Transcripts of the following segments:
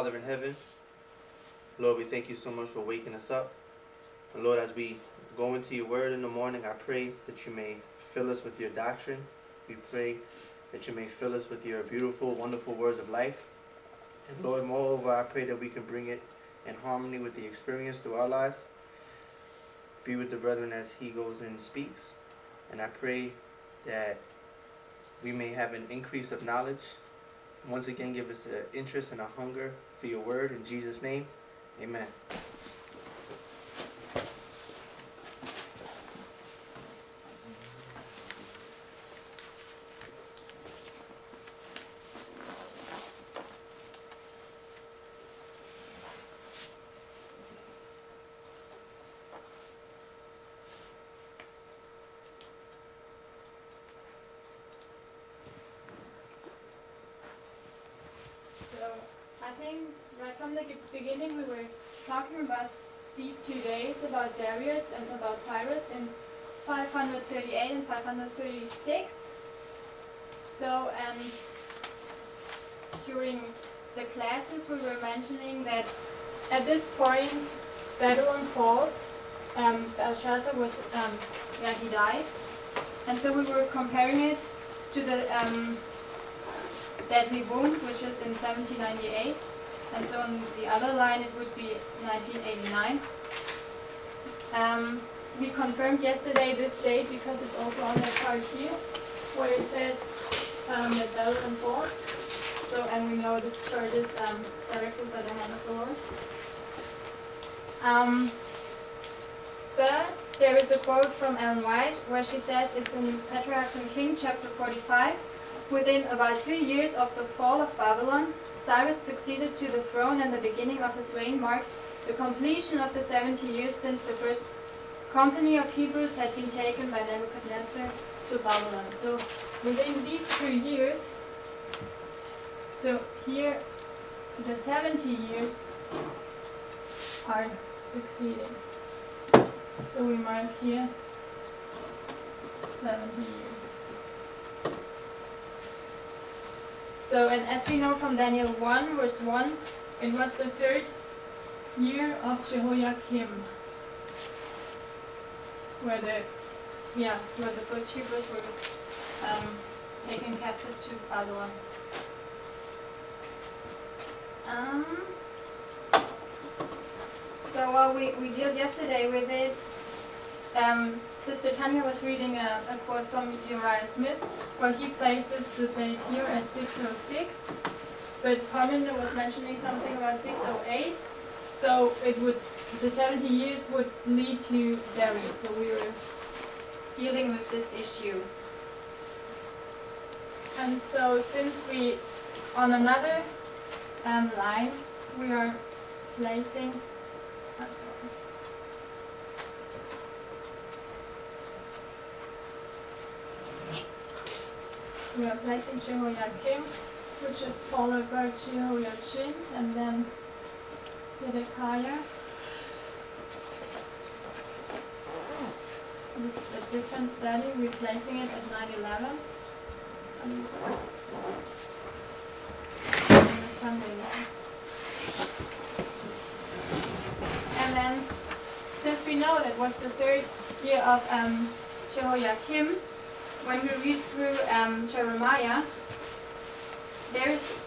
Father in heaven, Lord, we thank you so much for waking us up. And Lord, as we go into your word in the morning, I pray that you may fill us with your doctrine. We pray that you may fill us with your beautiful, wonderful words of life. And Lord, moreover, I pray that we can bring it in harmony with the experience through our lives. Be with the brethren as he goes and speaks. And I pray that we may have an increase of knowledge. Once again, give us an interest and a hunger for your word. In Jesus' name, amen. So I think right from the beginning we were talking about these 2 days, about Darius and about Cyrus in 538 and 536. So during the classes we were mentioning that at this point Babylon falls, Belshazzar was, he died, and so we were comparing it to the deadly wound, which is in 1798, and so on the other line it would be 1989. We confirmed yesterday this date because it's also on that card here, where it says that Babylon falls. So, and we know this chart is directed by the hand of the Lord. But there is a quote from Ellen White where she says, it's in Patriarchs and Kings, chapter 45. Within about 2 years of the fall of Babylon, Cyrus succeeded to the throne, and the beginning of his reign marked the completion of the 70 years since the first company of Hebrews had been taken by Nebuchadnezzar to Babylon. So within these 2 years, so here the 70 years are succeeding. So we mark here 70 years. So, and as we know from Daniel 1, verse 1, it was the 3rd year of Jehoiakim, where the first Hebrews were taken captive to Babylon. So while we dealt yesterday with it, Sister Tanya was reading a quote from Uriah Smith, where he places the date here at 606, but Parminder was mentioning something about 608, so the 70 years would lead to Darius, so we were dealing with this issue. And so since on another line, we are placing, I'm sorry. We are placing Jehoiakim, which is followed by Jehoiachin, and then Zedekiah. With a different study, we're placing it at 9/11 on the Sunday night. And then, since we know that was the 3rd year of Jehoiakim, when we read through Jeremiah, there is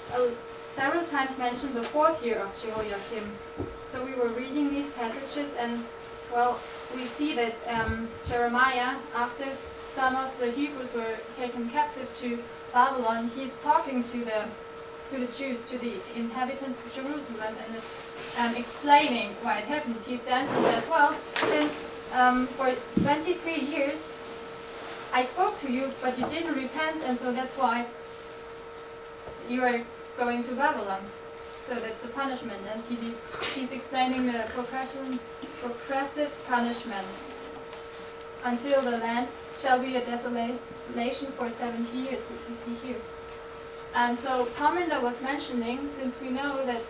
several times mentioned the 4th year of Jehoiakim. So we were reading these passages, and well, we see that Jeremiah, after some of the Hebrews were taken captive to Babylon, he's talking to the Jews, to the inhabitants of Jerusalem, and is explaining why it happened. He stands and says, well, since for 23 years I spoke to you, but you didn't repent, and so that's why you are going to Babylon. So that's the punishment, and he's explaining the progressive punishment until the land shall be a desolation for 70 years, which we see here. And so Parminder was mentioning, since we know that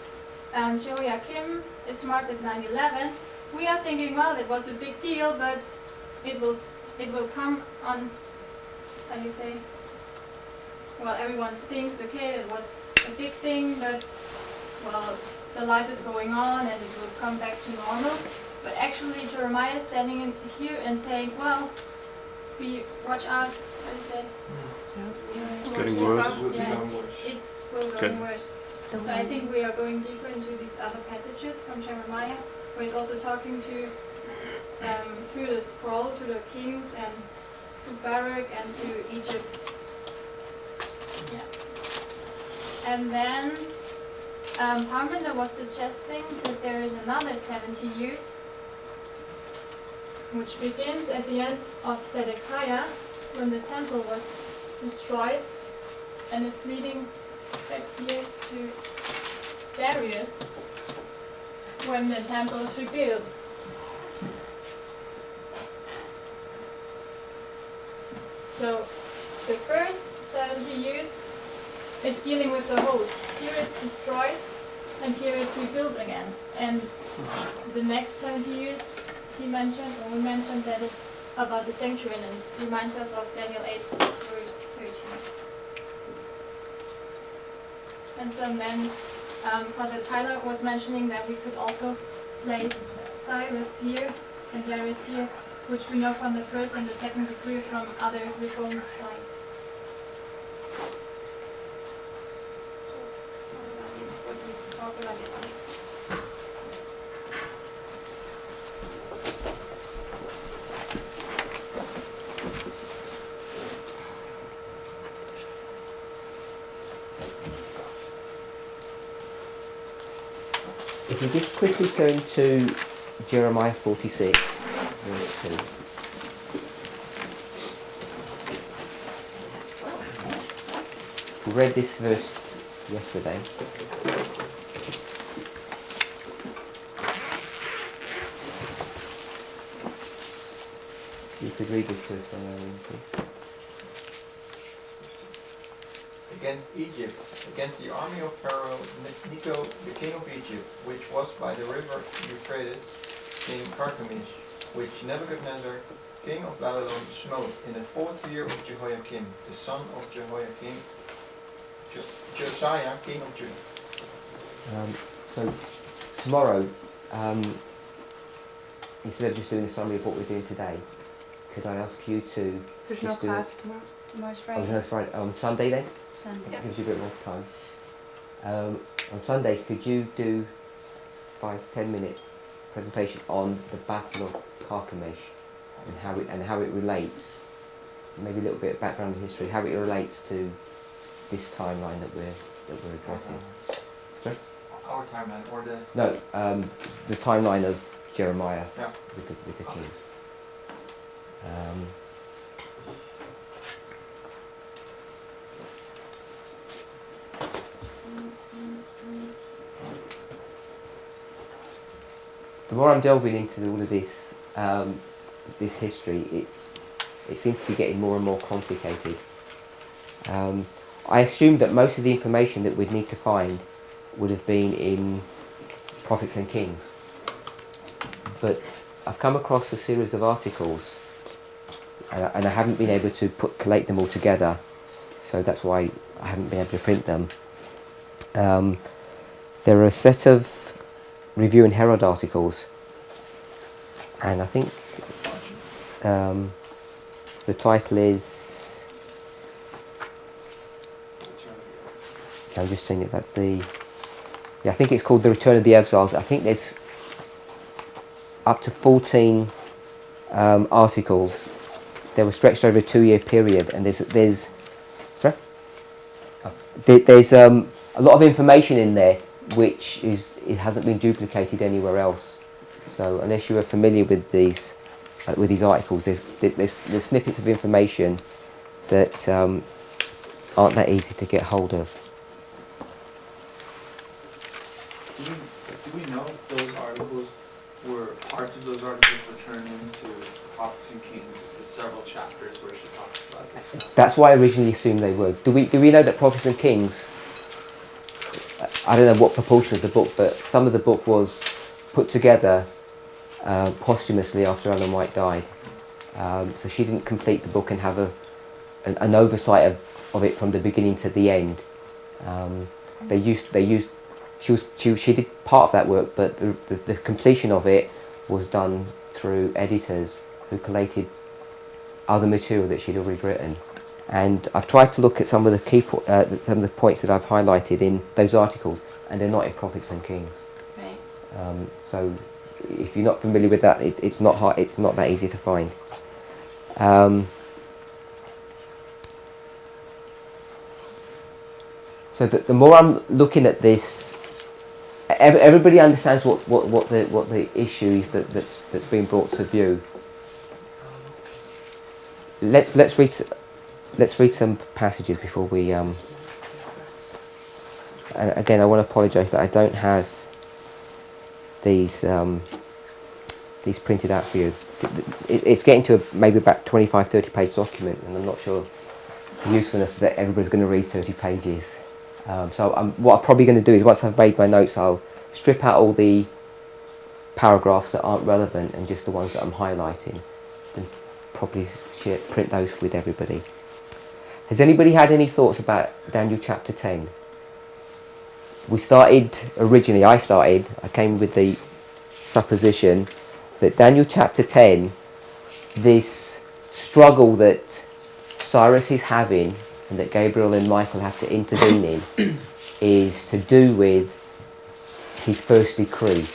Jehoiakim is marked at 9/11, we are thinking, well, it was a big deal, but it will come on, how do you say, well, everyone thinks, okay, it was a big thing, but, well, the life is going on and it will come back to normal. But actually Jeremiah is standing in here and saying, well, we watch out, what do you say? It's getting worse. Yeah, it will go Good. worse. So I think we are going deeper into these other passages from Jeremiah, where he's also talking to, through the scroll, to the kings and to Barak and to Egypt. Yeah. And then Parminder was suggesting that there is another 70 years, which begins at the end of Zedekiah, when the temple was destroyed, and it's leading back here to Darius, when the temple is rebuilt. So the first 70 years is dealing with the host. Here it's destroyed, and here it's rebuilt again. And the next 70 years, we mentioned that it's about the sanctuary, and it reminds us of Daniel 8, verse 13. And so then Father Tyler was mentioning that we could also place Cyrus here and Darius here, which we know from the first and the second decree from other Reformed lights. What we talk about it. If we just quickly turn to Jeremiah 46, verse 2. We read this verse yesterday. You could read this verse from there, please. Against Egypt, against the army of Pharaoh Necho, the king of Egypt, which was by the river Euphrates, King Carchemish, which Nebuchadnezzar, king of Babylon, smote in the 4th year of Jehoiakim, the son of Jehoiakim, Josiah, king of Judah. So tomorrow, instead of just doing a summary of what we're doing today, could I ask you to There's just no do class tomorrow. Tomorrow's Oh, Friday. no, Friday. On Sunday then? Sunday. That gives you a bit more time. On Sunday, could you do 5-10 minute presentation on the Battle of Carchemish and how it relates, maybe a little bit of background and history, how it relates to this timeline that we're addressing. Sorry? Our timeline, or the... No, the timeline of Jeremiah Yeah. with the kings. The more I'm delving into all of this, this history, it seems to be getting more and more complicated. I assumed that most of the information that we'd need to find would have been in Prophets and Kings, but I've come across a series of articles, and I haven't been able to collate them all together, so that's why I haven't been able to print them. There are a set of Review and Herald articles, and I think the title is, I'm just seeing if that's the, I think it's called The Return of the Exiles. I think there's up to 14 articles. They were stretched over a 2-year period, and there's a lot of information in there which it hasn't been duplicated anywhere else. So unless you are familiar with these articles, there's snippets of information that aren't that easy to get hold of. Do we know if those articles parts of those articles were turned into Prophets and Kings, the several chapters where she talks about this stuff? That's why I originally assumed they were. Do we know that Prophets and Kings, I don't know what proportion of the book, but some of the book was put together posthumously after Ellen White died. So she didn't complete the book and have an oversight of it from the beginning to the end. They used she did part of that work, but the completion of it was done through editors who collated other material that she'd already written. And I've tried to look at some of the some of the points that I've highlighted in those articles, and they're not in Prophets and Kings. Right. So if you're not familiar with that, it's not hard. It's not that easy to find. So the more I'm looking at this, everybody understands what the issue is that's being brought to view. Let's read some passages before we. And again, I want to apologise that I don't have these printed out for you. It's getting to maybe about 25-30 page document, and I'm not sure the usefulness that everybody's going to read 30 pages. So what I'm probably going to do is, once I've made my notes, I'll strip out all the paragraphs that aren't relevant and just the ones that I'm highlighting, then probably print those with everybody. Has anybody had any thoughts about Daniel chapter 10? I came with the supposition that Daniel chapter 10, this struggle that Cyrus is having and that Gabriel and Michael have to intervene in, is to do with his first decree.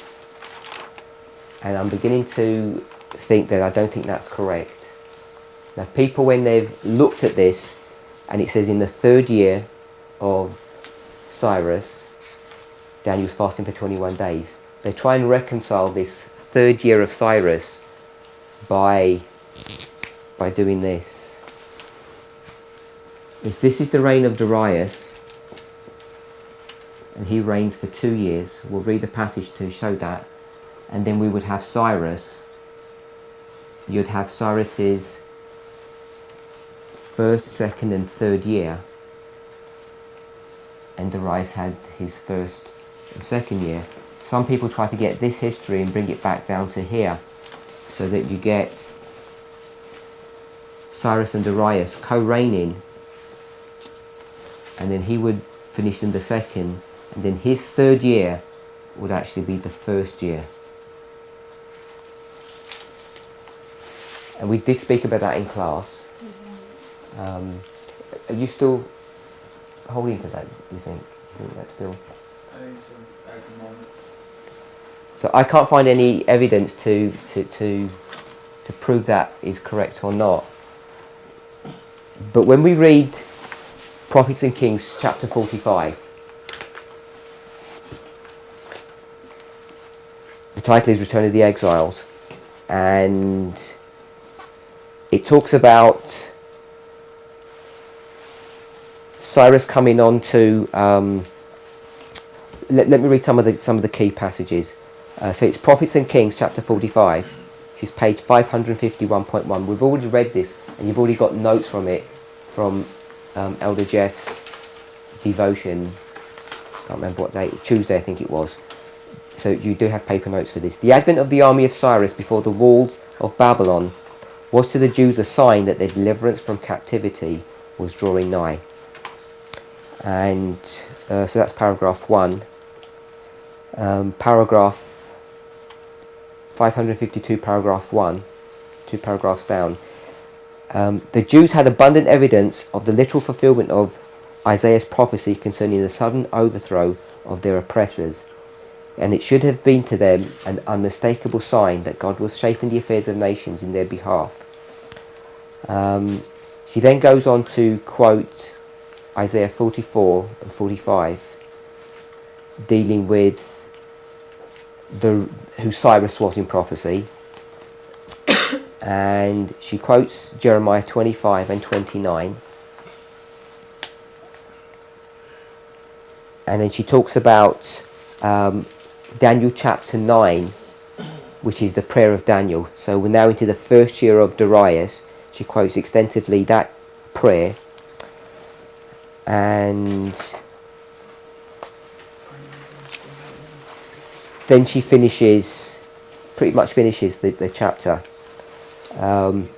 And I'm beginning to think that I don't think that's correct. Now, people, when they've looked at this, and it says in the 3rd year of Cyrus, Daniel's fasting for 21 days, they try and reconcile this 3rd year of Cyrus by doing this. If this is the reign of Darius, and he reigns for 2 years, we'll read the passage to show that, and then we would have Cyrus. You'd have Cyrus's 1st, 2nd and 3rd year, and Darius had his 1st and 2nd year. Some people try to get this history and bring it back down to here, so that you get Cyrus and Darius co-reigning, and then he would finish in the 2nd, and then his 3rd year would actually be the 1st year. And we did speak about that in class. Are you still holding to that, do you think? Do you think that's still... I think so, at the moment. So I can't find any evidence to prove that is correct or not. But when we read Prophets and Kings chapter 45, the title is Return of the Exiles, and it talks about Cyrus coming on to... let me read some of the key passages. So it's Prophets and Kings chapter 45. This is page 551.1. We've already read this, and you've already got notes from it, from Elder Jeff's devotion. I can't remember what day, Tuesday I think it was. So you do have paper notes for this. The advent of the army of Cyrus before the walls of Babylon was to the Jews a sign that their deliverance from captivity was drawing nigh. And so that's paragraph 1. Paragraph 552, paragraph 1, 2 paragraphs down. The Jews had abundant evidence of the literal fulfillment of Isaiah's prophecy concerning the sudden overthrow of their oppressors, and it should have been to them an unmistakable sign that God was shaping the affairs of nations in their behalf. She then goes on to quote Isaiah 44 and 45, dealing with who Cyrus was in prophecy. And she quotes Jeremiah 25 and 29. And then she talks about Daniel chapter 9, which is the prayer of Daniel. So we're now into the 1st year of Darius. She quotes extensively that prayer. And then she pretty much finishes the chapter. I'm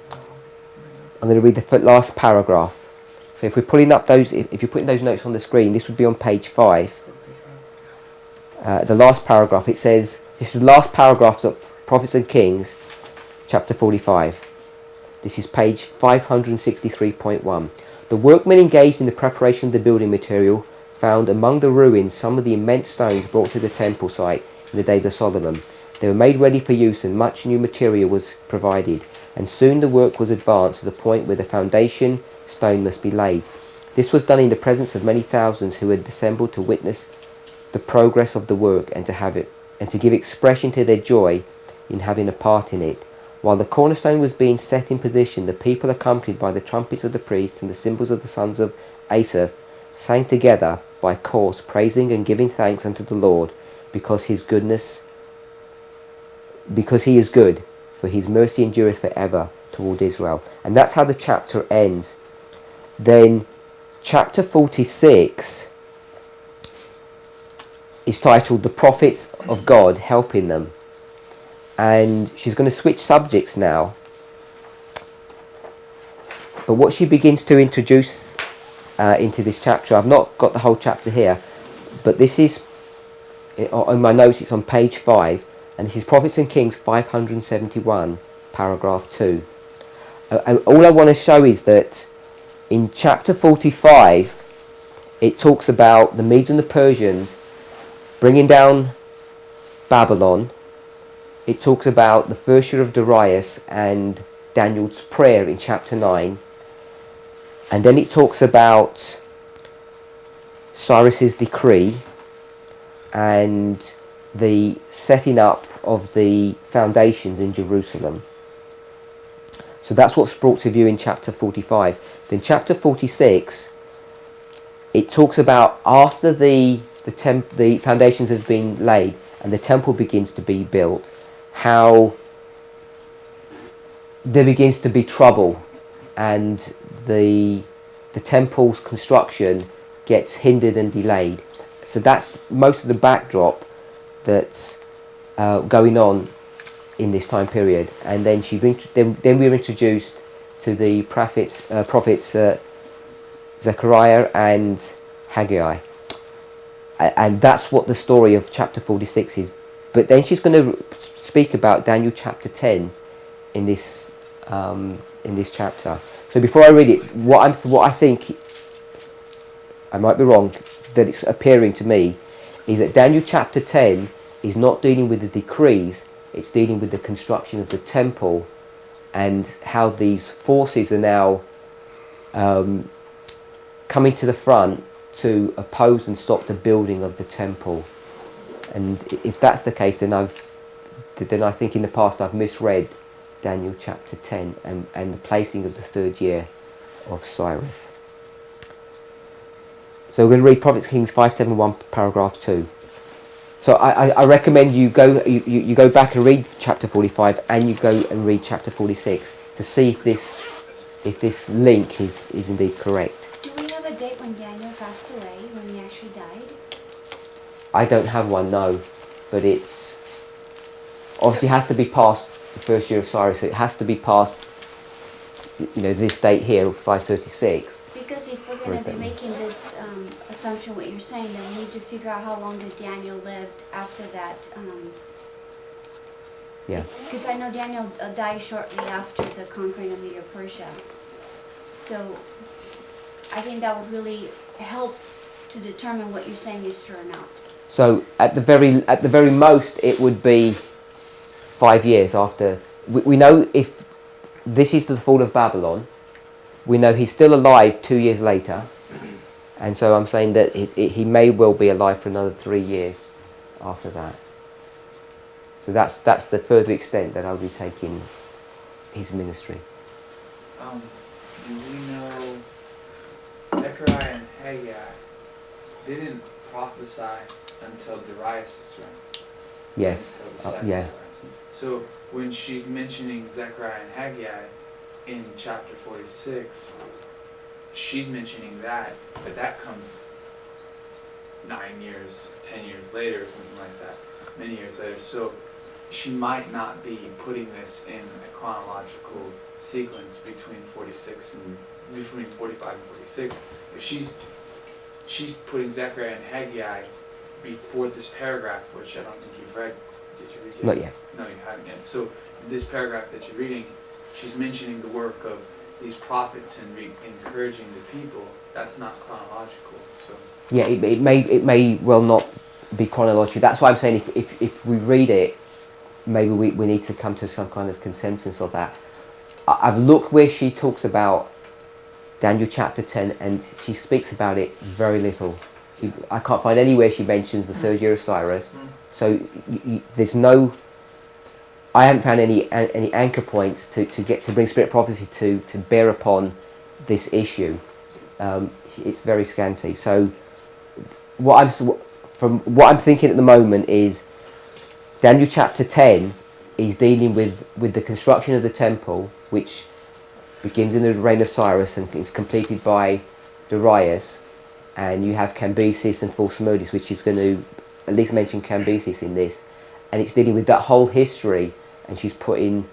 going to read the last paragraph. So if we're putting up if you're putting those notes on the screen, this would be on page 5. the last paragraph, it says, this is the last paragraphs of Prophets and Kings, chapter 45. This is page 563.1. The workmen engaged in the preparation of the building material found among the ruins some of the immense stones brought to the temple site in the days of Solomon. They were made ready for use and much new material was provided, and soon the work was advanced to the point where the foundation stone must be laid. This was done in the presence of many thousands who had assembled to witness the progress of the work and to give expression to their joy in having a part in it. While the cornerstone was being set in position, the people, accompanied by the trumpets of the priests and the cymbals of the sons of Asaph, sang together by course, praising and giving thanks unto the Lord, because he is good, for his mercy endureth forever toward Israel. And that's how the chapter ends. Then chapter 46 is titled The Prophets of God Helping Them. And she's going to switch subjects now. But what she begins to introduce into this chapter, I've not got the whole chapter here, but this is, on my notes, it's on page 5, and this is Prophets and Kings 571, paragraph 2. And all I want to show is that in chapter 45, it talks about the Medes and the Persians bringing down Babylon. It talks about the first year of Darius and Daniel's prayer in chapter 9. And then it talks about Cyrus's decree and the setting up of the foundations in Jerusalem. So that's what's brought to view in chapter 45. Then chapter 46, it talks about after the foundations have been laid and the temple begins to be built, how there begins to be trouble and the temple's construction gets hindered and delayed. So that's most of the backdrop that's going on in this time period. And then then we're introduced to the prophets Zechariah and Haggai, and that's what the story of chapter 46 is. But then she's going to speak about Daniel chapter 10 in this chapter. So before I read it, what I think, I might be wrong, that it's appearing to me, is that Daniel chapter 10 is not dealing with the decrees, it's dealing with the construction of the temple and how these forces are now coming to the front to oppose and stop the building of the temple. And if that's the case, then I think in the past I've misread Daniel chapter 10 and the placing of the third year of Cyrus. So we're going to read Prophets Kings 571 paragraph 2. So I recommend you go back and read chapter 45 and you go and read chapter 46 to see if this link is indeed correct. Do we have a date when Daniel passed away, when he actually died? I don't have one, no, but it's obviously has to be past the first year of Cyrus. So it has to be past, this date here of 536. Because if we're going to be making this assumption, what you're saying, then we need to figure out how long did Daniel lived after that. Yeah. Because I know Daniel died shortly after the conquering of Medo-Persia. So I think that would really help to determine what you're saying is true or not. So at the very most, it would be 5 years after. We know if this is the fall of Babylon, we know he's still alive 2 years later, and so I'm saying that he may well be alive for another 3 years after that. So that's the further extent that I'll be taking his ministry. Do we know Zechariah and Haggai didn't prophesy until Darius' reign? Yes. Until the second Yeah. Darius. So when she's mentioning Zechariah and Haggai in chapter 46, she's mentioning that, but that comes 9 years, 10 years later, or something like that, many years later. So she might not be putting this in a chronological sequence between 45 and 46. If she's putting Zechariah and Haggai before this paragraph, which I don't think you've read. Did you read it? Not yet. No, you haven't yet. So this paragraph that you're reading, she's mentioning the work of these prophets and encouraging the people. That's not chronological. So Yeah, it may well not be chronological. That's why I'm saying if we read it, maybe we need to come to some kind of consensus of that. I've looked where she talks about Daniel chapter 10, and she speaks about it very little. I can't find anywhere she mentions the third year of Cyrus. So there's no. I haven't found any anchor points to bring spirit prophecy to bear upon this issue. It's very scanty. So what I'm thinking at the moment is Daniel chapter 10 is dealing with the construction of the temple, which begins in the reign of Cyrus and is completed by Darius, and you have Cambyses and Thutmose, which is going to at least mention Cambyses in this, and it's dealing with that whole history, and she's putting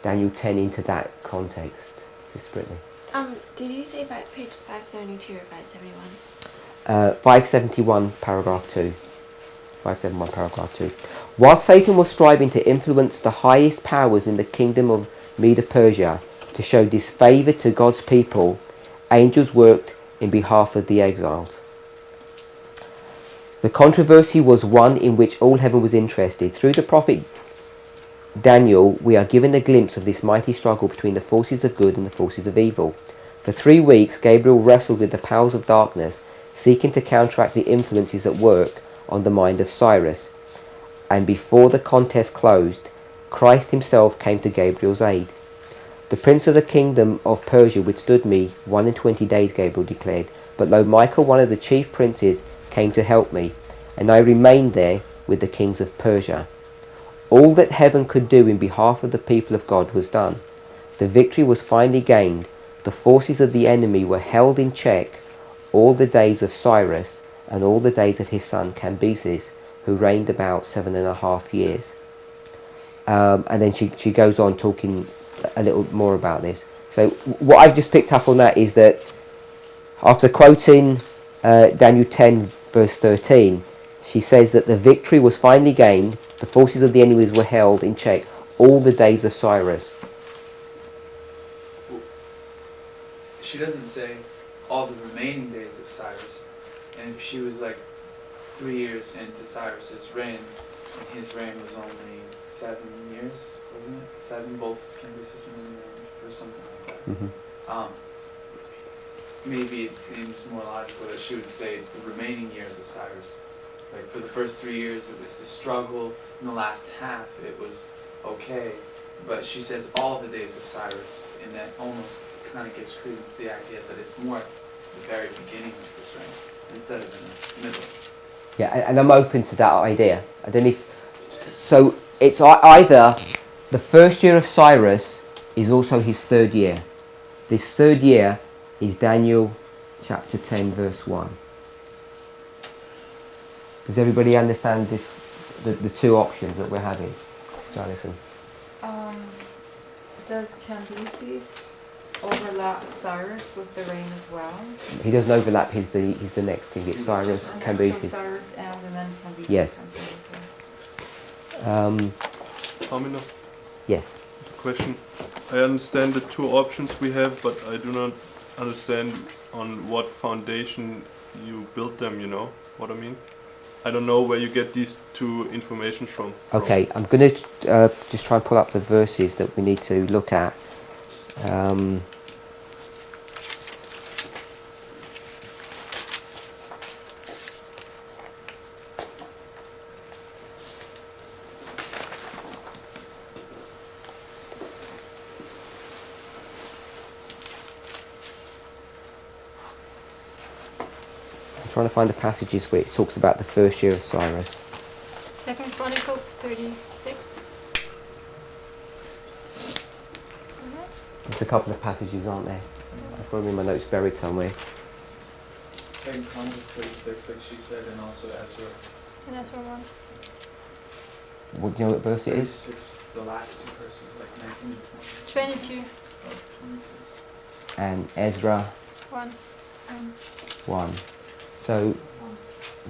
Daniel 10 into that context. Disparately. Did you say page 572 or 571? 571 paragraph 2. 571 paragraph 2. While Satan was striving to influence the highest powers in the kingdom of Medo-Persia to show disfavour to God's people, angels worked in behalf of the exiles. The controversy was one in which all heaven was interested. Through the prophet Daniel, we are given a glimpse of this mighty struggle between the forces of good and the forces of evil. For 3 weeks, Gabriel wrestled with the powers of darkness, seeking to counteract the influences at work on the mind of Cyrus. And before the contest closed, Christ himself came to Gabriel's aid. The prince of the kingdom of Persia withstood me 21 days, Gabriel declared. But lo, Michael, one of the chief princes, came to help me, and I remained there with the kings of Persia. All that heaven could do in behalf of the people of God was done. The victory was finally gained. The forces of the enemy were held in check all the days of Cyrus and all the days of his son Cambyses, who reigned about 7.5 years. And then she goes on talking a little more about this. So what I've just picked up on that is that after quoting Daniel 10 verse 13, she says that the victory was finally gained, the forces of the enemies were held in check all the days of Cyrus. she doesn't say all the remaining days of Cyrus. And if she was like 3 years into Cyrus's reign, and his reign was only 7 years, wasn't it? 7, both Cambyses and or something like that. Mm-hmm. Maybe it seems more logical that she would say the remaining years of Cyrus. Like for the first 3 years it was the struggle, in the last half it was okay. But she says all the days of Cyrus, and that almost kind of gives credence to the idea that it's more at the very beginning of his reign instead of in the middle. Yeah, and I'm open to that idea. I don't know if... So it's either the first year of Cyrus is also his 3rd year. This 3rd year is Daniel chapter 10 verse 1. Does everybody understand this? The two options that we're having? Alison. Does Cambyses overlap Cyrus with the reign as well? He doesn't overlap. He's the next king. It's Cyrus, And Cambyses. So Cyrus and then Cambyses. Yes. Parminder, Yes. question. I understand the two options we have, but I do not understand on what foundation you built them, you know what I mean? I don't know where you get these two information from. Okay, I'm going to just try and pull up the verses that we need to look at. I'm trying to find the passages where it talks about the first year of Cyrus. 2nd Chronicles 36. There's a couple of passages, aren't there? I've got them in my notes buried somewhere. 2 Chronicles 36, like she said, and also Ezra. And that's where one. What, do you know what verse it is? 36, the last two verses, like 19 and 20. 22. And Ezra 1. 1. So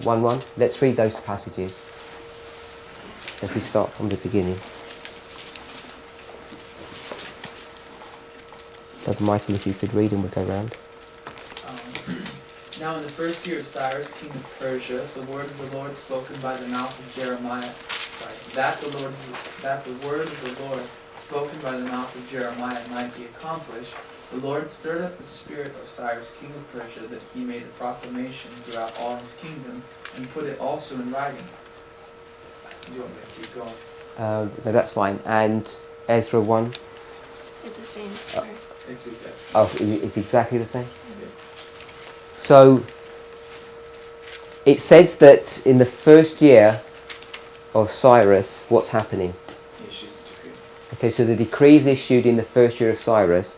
1:1. Let's read those passages. If we start from the beginning. Brother Michael, if you could read and we'll go round. Now in the first year of Cyrus, king of Persia, the word of the Lord spoken by the mouth of Jeremiah, that the word of the Lord spoken by the mouth of Jeremiah might be accomplished, the Lord stirred up the spirit of Cyrus, king of Persia, that he made a proclamation throughout all his kingdom, and put it also in writing. Do you want me to keep going? No, that's fine. And Ezra 1. It's the same verse. It's exactly. Oh, it's exactly the same. Yeah. So it says that in the first year of Cyrus, what's happening? He issues the decree. Okay, so the decree is issued in the first year of Cyrus,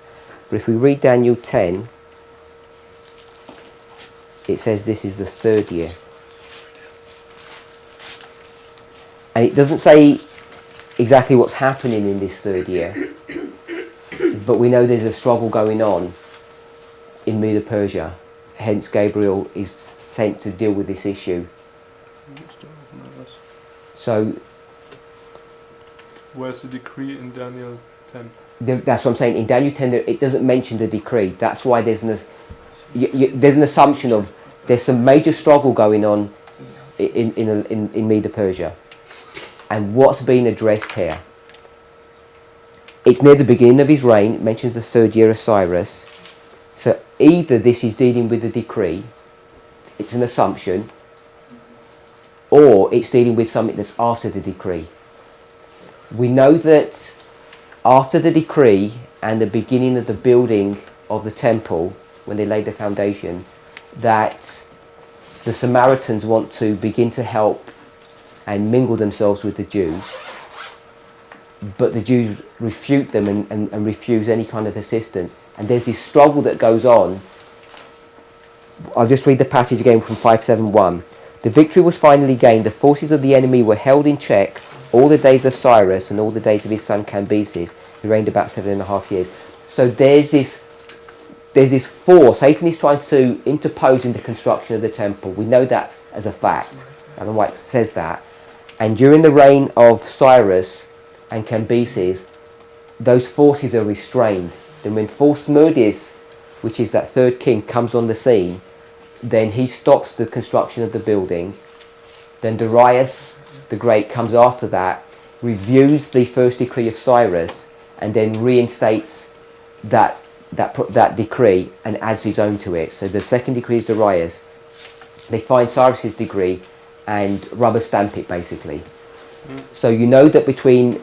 but if we read Daniel 10, it says this is the third year. And it doesn't say exactly what's happening in this third year, but we know there's a struggle going on in Medo-Persia. Hence Gabriel is sent to deal with this issue. So Where's the decree in Daniel 10? that's what I'm saying. In Daniel 10, it doesn't mention the decree. That's why there's there's an assumption of there's some major struggle going on in Medo-Persia. And what's being addressed here? It's near the beginning of his reign. It mentions the third year of Cyrus. So either this is dealing with the decree, it's an assumption, or it's dealing with something that's after the decree. We know that after the decree and the beginning of the building of the temple, when they laid the foundation, that the Samaritans want to begin to help and mingle themselves with the Jews, but the Jews refute them and refuse any kind of assistance. And there's this struggle that goes on. I'll just read the passage again from 571. The victory was finally gained. The forces of the enemy were held in check all the days of Cyrus and all the days of his son Cambyses, who reigned about 7.5 years. So there's this force. Satan is trying to interpose in the construction of the temple. We know that as a fact. Ellen White says that. And during the reign of Cyrus and Cambyses, those forces are restrained. Then when Thesmodis, which is that third king, comes on the scene, then he stops the construction of the building. Then Darius the Great comes after that, reviews the first decree of Cyrus, and then reinstates that decree and adds his own to it. So the second decree is Darius. They find Cyrus's decree and rubber stamp it, basically. So you know that between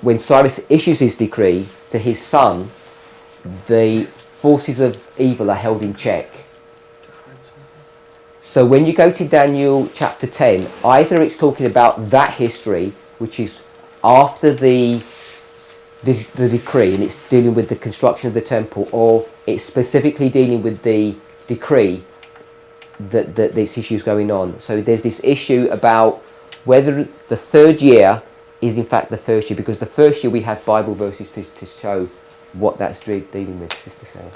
when Cyrus issues his decree to his son, the forces of evil are held in check. So when you go to Daniel chapter 10, either it's talking about that history, which is after the decree, and it's dealing with the construction of the temple, or it's specifically dealing with the decree that this issue is going on. So there's this issue about whether the third year is in fact the first year, because the first year we have Bible verses to show what that's dealing with, Sister Sarah.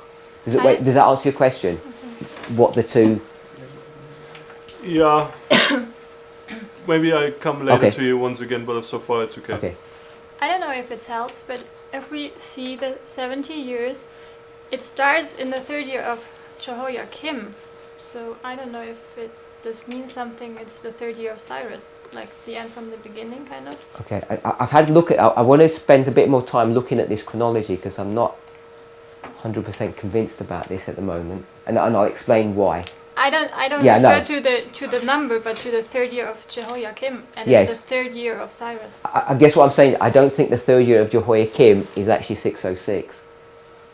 Does that answer your question? What the two... Yeah. Maybe I come later to you once again, but so far it's okay. Okay. I don't know if it helps, but if we see the 70 years, it starts in the third year of Jehoiakim. So I don't know if this means something. It's the third year of Cyrus, like the end from the beginning, kind of. Okay, I've had a look at... I want to spend a bit more time looking at this chronology, because I'm not 100% convinced about this at the moment, and I'll explain why. I don't refer to the number, but to the third year of Jehoiakim, and it's the third year of Cyrus. I guess what I'm saying, I don't think the third year of Jehoiakim is actually 606.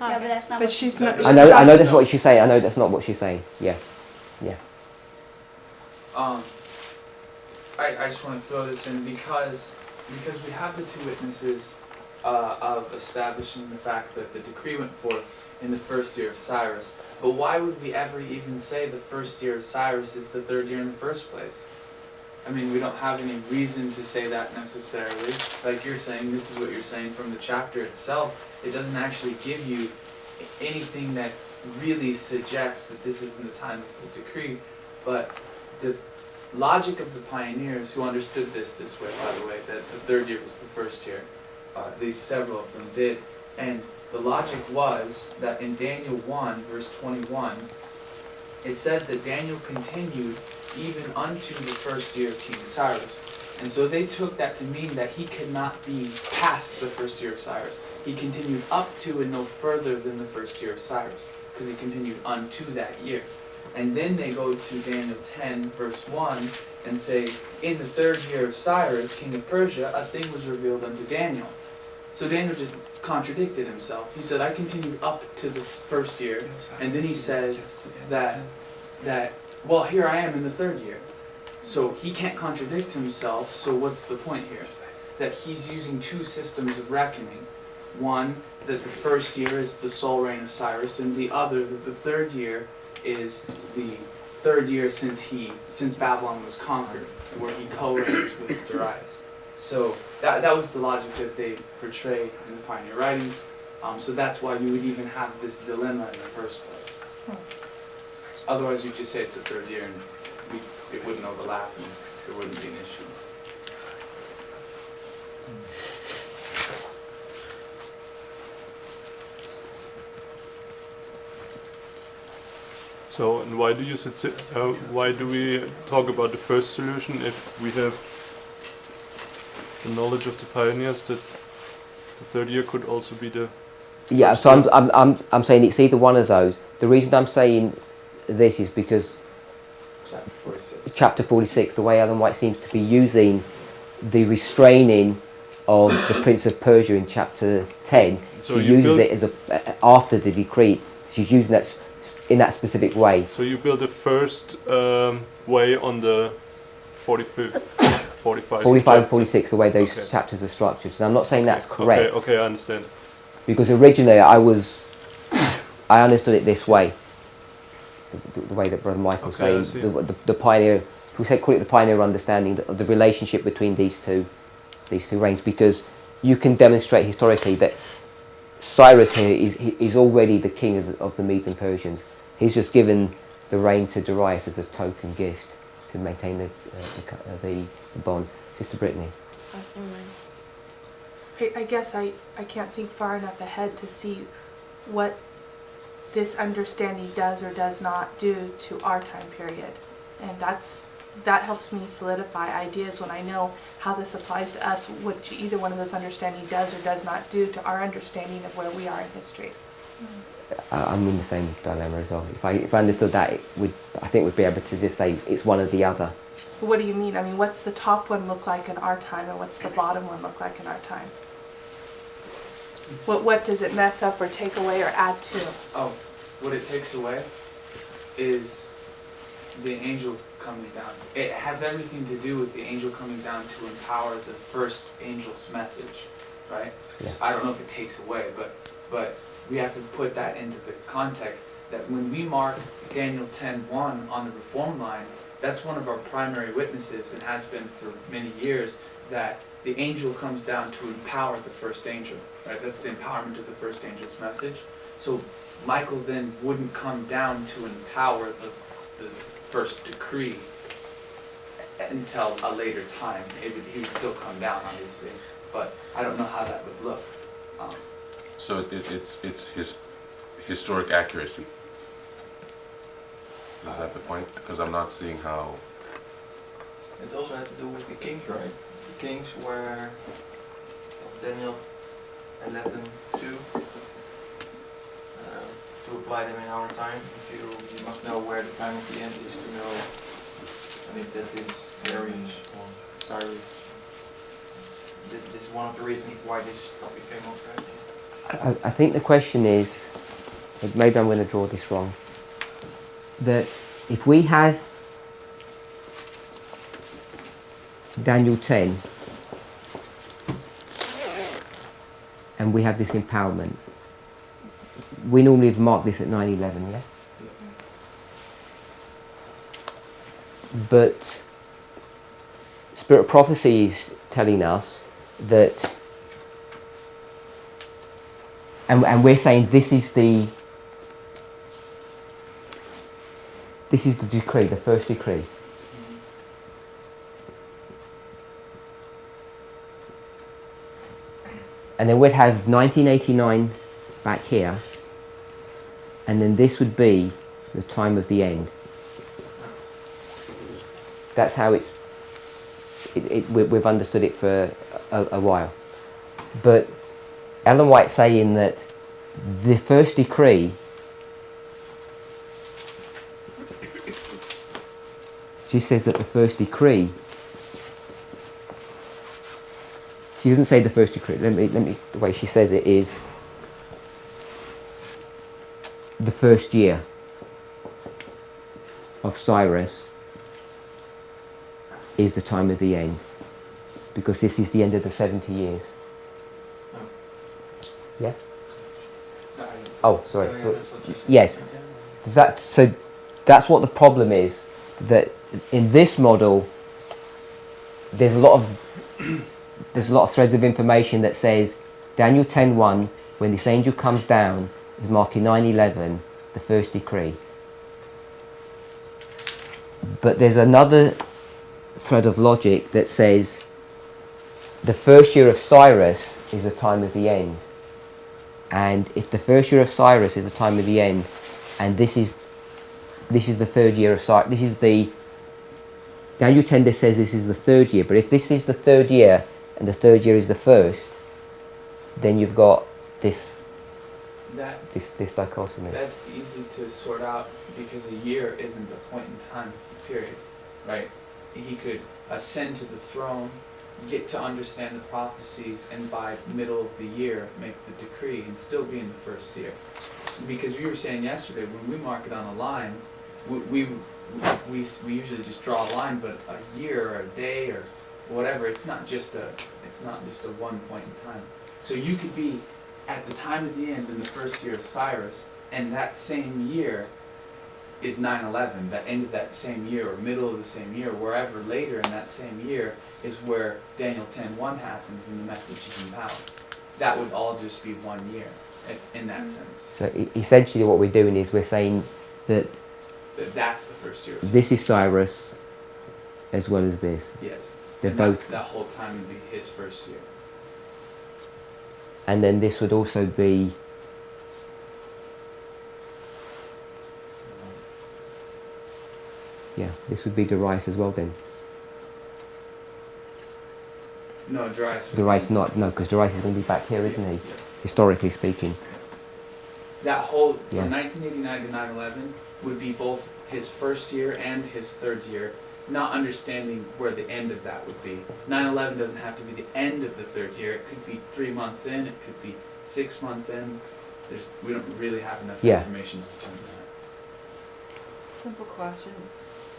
Okay. Yeah, but that's not But what she's saying. not- I know that's what she's saying. I know that's not what she's saying. Yeah. I just want to throw this in because we have the two witnesses of establishing the fact that the decree went forth in the first year of Cyrus. But why would we ever even say the first year of Cyrus is the third year in the first place? I mean, we don't have any reason to say that necessarily. Like you're saying, this is what you're saying from the chapter itself. It doesn't actually give you anything that really suggests that this isn't the time of the decree. But the logic of the pioneers who understood this way, by the way, that the third year was the first year, at least several of them did, and the logic was that in Daniel 1, verse 21, it says that Daniel continued even unto the first year of King Cyrus. And so they took that to mean that he could not be past the first year of Cyrus. He continued up to and no further than the first year of Cyrus, because he continued unto that year. And then they go to Daniel 10, verse 1, and say, in the third year of Cyrus, king of Persia, a thing was revealed unto Daniel. So Daniel just contradicted himself. He said, I continued up to this first year, and then he says that well, here I am in the third year. So he can't contradict himself, so what's the point here? That he's using two systems of reckoning. One, that the first year is the sole reign of Cyrus, and the other, that the third year is the third year since Babylon was conquered, where he co-reigned with Darius. So that was the logic that they portrayed in the pioneer writings. So that's why you would even have this dilemma in the first place. Otherwise, you just say it's the third year, and it wouldn't overlap, and there wouldn't be an issue. So, and why do we talk about the first solution if we have the knowledge of the pioneers that the third year could also be the Yeah, first so year? I'm saying it's either one of those. The reason I'm saying this is because Chapter 46. chapter 46, the way Ellen White seems to be using the restraining of the Prince of Persia in chapter 10, So she you uses build- it as after the decree. She's using that in that specific way. So you build the first way on the 45th, 45 45 and chapter. 46, the way those Okay. chapters are structured. And I'm not saying that's correct, Okay, I understand. because originally I understood it this way, the way that Brother Michael's Okay, I saying, see. the pioneer, if we say call it the pioneer understanding of the relationship between these two reigns, because you can demonstrate historically that Cyrus here is already the king of the Medes and Persians. He's just given the reign to Darius as a token gift to maintain the bond. Sister Brittany. Oh, never mind. I guess I can't think far enough ahead to see what this understanding does or does not do to our time period. And that helps me solidify ideas when I know how this applies to us, what either one of those understanding does or does not do to our understanding of where we are in history. I'm in the same dilemma as well. If I understood that, I think we'd be able to just say it's one or the other. But what do you mean? I mean, what's the top one look like in our time and what's the bottom one look like in our time? What does it mess up or take away or add to? Oh, what it takes away is the angel coming down. It has everything to do with the angel coming down to empower the first angel's message, right? Yeah. So I don't know if it takes away, but we have to put that into the context that when we mark Daniel 10:1 on the reform line, that's one of our primary witnesses and has been for many years, that the angel comes down to empower the first angel, right? That's the empowerment of the first angel's message. So Michael then wouldn't come down to empower the first decree until a later time. He would still come down, obviously, but I don't know how that would look. So it's his historic accuracy. Is that the point? Because I'm not seeing how. It also had to do with the kings, right? The kings were Daniel 11:2. To apply them in our time, you must know where the time of the end is to know. And if that is Darius or Cyrus. This is one of the reasons why this topic came up, right? I think the question is, maybe I'm going to draw this wrong, that if we have Daniel 10 and we have this empowerment, we normally have marked this at 9/11, yeah? But Spirit of Prophecy is telling us that, and we're saying this is the decree, the first decree. and then we'd have 1989 back here, and then this would be the time of the end. That's how we've understood it for a while. But Ellen White's saying that the first decree, she says that the first decree, she doesn't say the first decree, let me, the way she says it is the first year of Cyrus is the time of the end, because this is the end of the 70 years. Yeah? Oh, sorry. Yeah, So- that's what you said. yes. So that's what the problem is, that in this model there's a lot of threads of information that says Daniel 10:1, when this angel comes down, is marking 9/11, the first decree. But there's another thread of logic that says the first year of Cyrus is the time of the end. And if the first year of Cyrus is the time of the end, and this is the third year of Cyrus, this is the Daniel 10 says this is the third year, but if this is the third year and the third year is the first, then you've got this dichotomy. That's easy to sort out because a year isn't a point in time, it's a period, right? He could ascend to the throne, get to understand the prophecies, and by middle of the year make the decree and still be in the first year. Because we were saying yesterday, when we mark it on a line, we usually just draw a line, but a year or a day or whatever, it's not just a one point in time. So you could be at the time of the end in the first year of Cyrus, and that same year is 9/11, that end of that same year or middle of the same year, wherever later in that same year is where Daniel 10:1 happens and the message is empowered. That would all just be 1 year in that sense. So essentially what we're doing is we're saying that That's the first year. this is Cyrus as well as this. Yes. They're And both, that whole time would be his first year. and then this would also be this would be Darius as well then. No, Darius. Darius not, no, because Darius is going to be back here, isn't he? Yeah. Historically speaking. That whole, from Yeah. 1989 to 9/11, would be both his first year and his third year, not understanding where the end of that would be. 9/11 doesn't have to be the end of the third year. It could be 3 months in, it could be 6 months in. We don't really have enough Yeah. information to determine that. Simple question.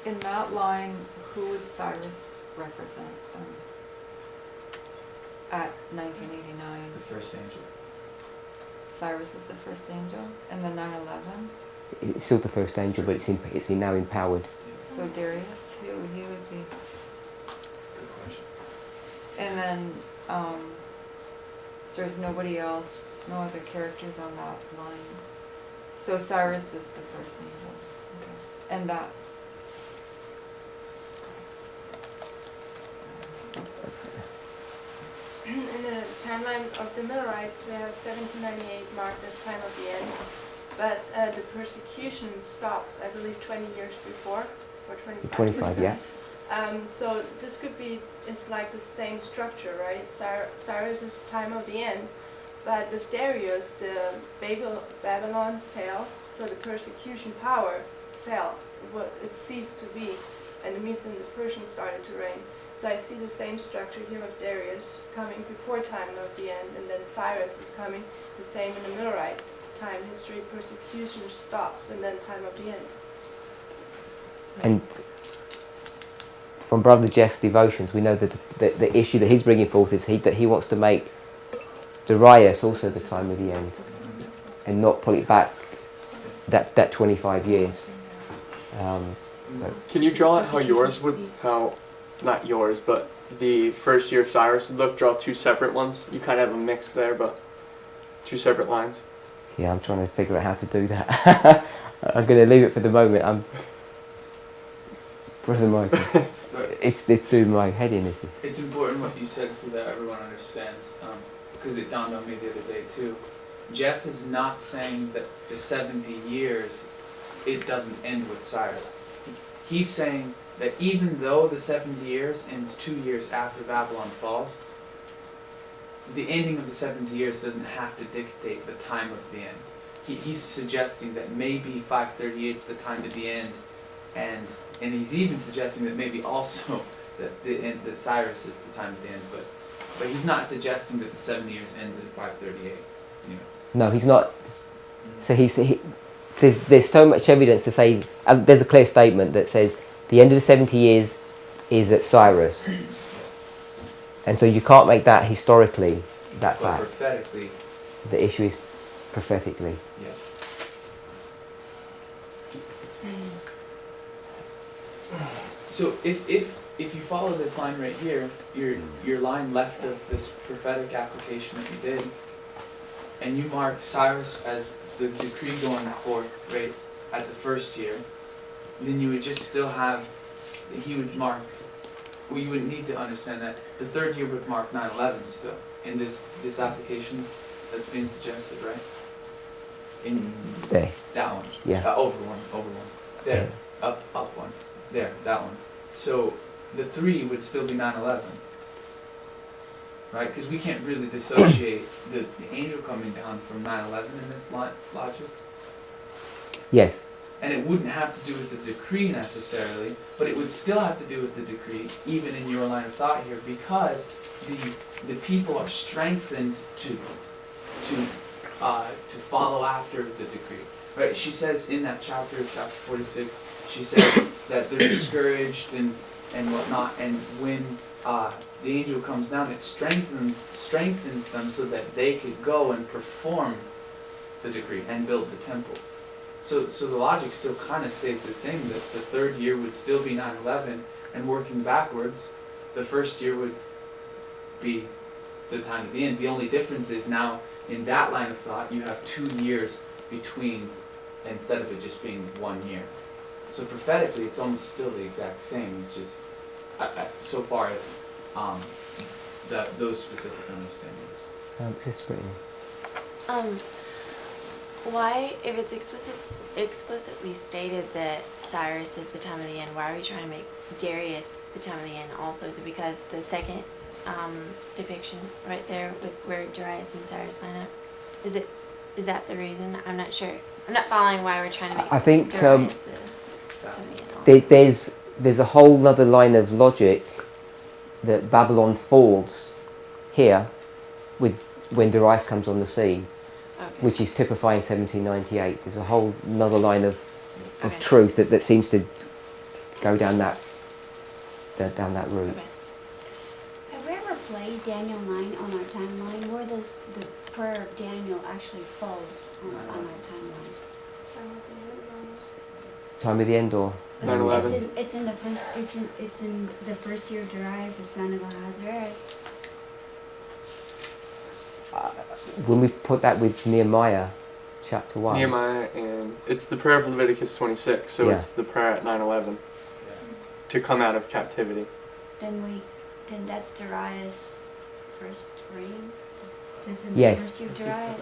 In that line, who would Cyrus represent at 1989? The first angel. Cyrus is the first angel, and then 9/11. It's still the first angel, but it's now empowered. So Darius, he would be. Good question. And then there's nobody else, no other characters on that line. So Cyrus is the first angel. Okay. And that's. In the timeline of the Millerites, we have 1798 marked as time of the end, but the persecution stops, I believe, 20 years before, or 25. 25, yeah. So this could be, it's like the same structure, right? Cyrus is time of the end, but with Darius, the Babylon fell, so the persecution power fell. It ceased to be, and the Medes and the Persians started to reign. So I see the same structure here of Darius coming before time of the end, and then Cyrus is coming, the same in the Millerite time history, persecution stops, and then time of the end. And from Brother Jeff's devotions, we know that the issue that he's bringing forth is that he wants to make Darius also the time of the end, and not pull it back that 25 years. So Can you draw out how yours would, not yours, but the first year of Cyrus would look? Draw two separate ones. You kind of have a mix there, but two separate lines. yeah, I'm trying to figure out how to do that. I'm going to leave it for the moment. Brother Michael. it's doing my head in. This is. It's important what you said so that everyone understands, because it dawned on me the other day too. Jeff is not saying that the 70 years, it doesn't end with Cyrus. He's saying that even though the 70 years ends 2 years after Babylon falls, the ending of the 70 years doesn't have to dictate the time of the end. He's suggesting that maybe 538 is the time to the end, and he's even suggesting that maybe also that Cyrus is the time of the end, but he's not suggesting that the 7 years ends at 538. Anyways. No, he's not. So there's so much evidence to say. There's a clear statement that says the end of the 70 years is at Cyrus, and so you can't make that historically that But fact. prophetically, The issue is prophetically. yeah. So if you follow this line right here, your line left of this prophetic application that you did, and you mark Cyrus as the decree going forth right at the first year, then you would just still have, he would mark, well, you would need to understand that the third year would mark 9/11 still in this application that's being suggested, right? In There. that one. Yeah. Over one. There. Up one. There, that one. So the 3 would still be 9/11. Right? Because we can't really dissociate the angel coming down from 9/11 in this logic. Yes. And it wouldn't have to do with the decree necessarily, but it would still have to do with the decree, even in your line of thought here, because the people are strengthened to follow after the decree. Right? She says in that chapter 46, she says that they're discouraged and whatnot, and when the angel comes down, it strengthens them so that they could go and perform the decree and build the temple. So the logic still kind of stays the same, that the third year would still be 9/11, and working backwards, the first year would be the time at the end. The only difference is now, in that line of thought, you have 2 years between, instead of it just being 1 year. So prophetically, it's almost still the exact same, it's just, so far as those specific understandings. Sister Brittany. Why, if it's explicitly stated that Cyrus is the time of the end, why are we trying to make Darius the time of the end also? Is it because the second depiction right there with where Darius and Cyrus line up? Is that the reason? I'm not sure. I'm not following why we're trying to make I think Darius the time of the end also. there's a whole other line of logic that Babylon falls here with when Darius comes on the scene. Okay. Which is typifying 1798. There's a whole another line of Okay. truth that seems to go down that route. Okay. Have we ever played Daniel 9 on our timeline? Where does the prayer of Daniel actually falls on our timeline? Time of the end, or 9/11. It's in the first year of Darius, the son of Ahasuerus. when we put that with Nehemiah, chapter 1. Nehemiah, and it's the prayer of Leviticus 26, so Yeah. it's the prayer at 9/11 to come out of captivity. Then that's Darius' first reign. This is in Yes. the first year of Darius.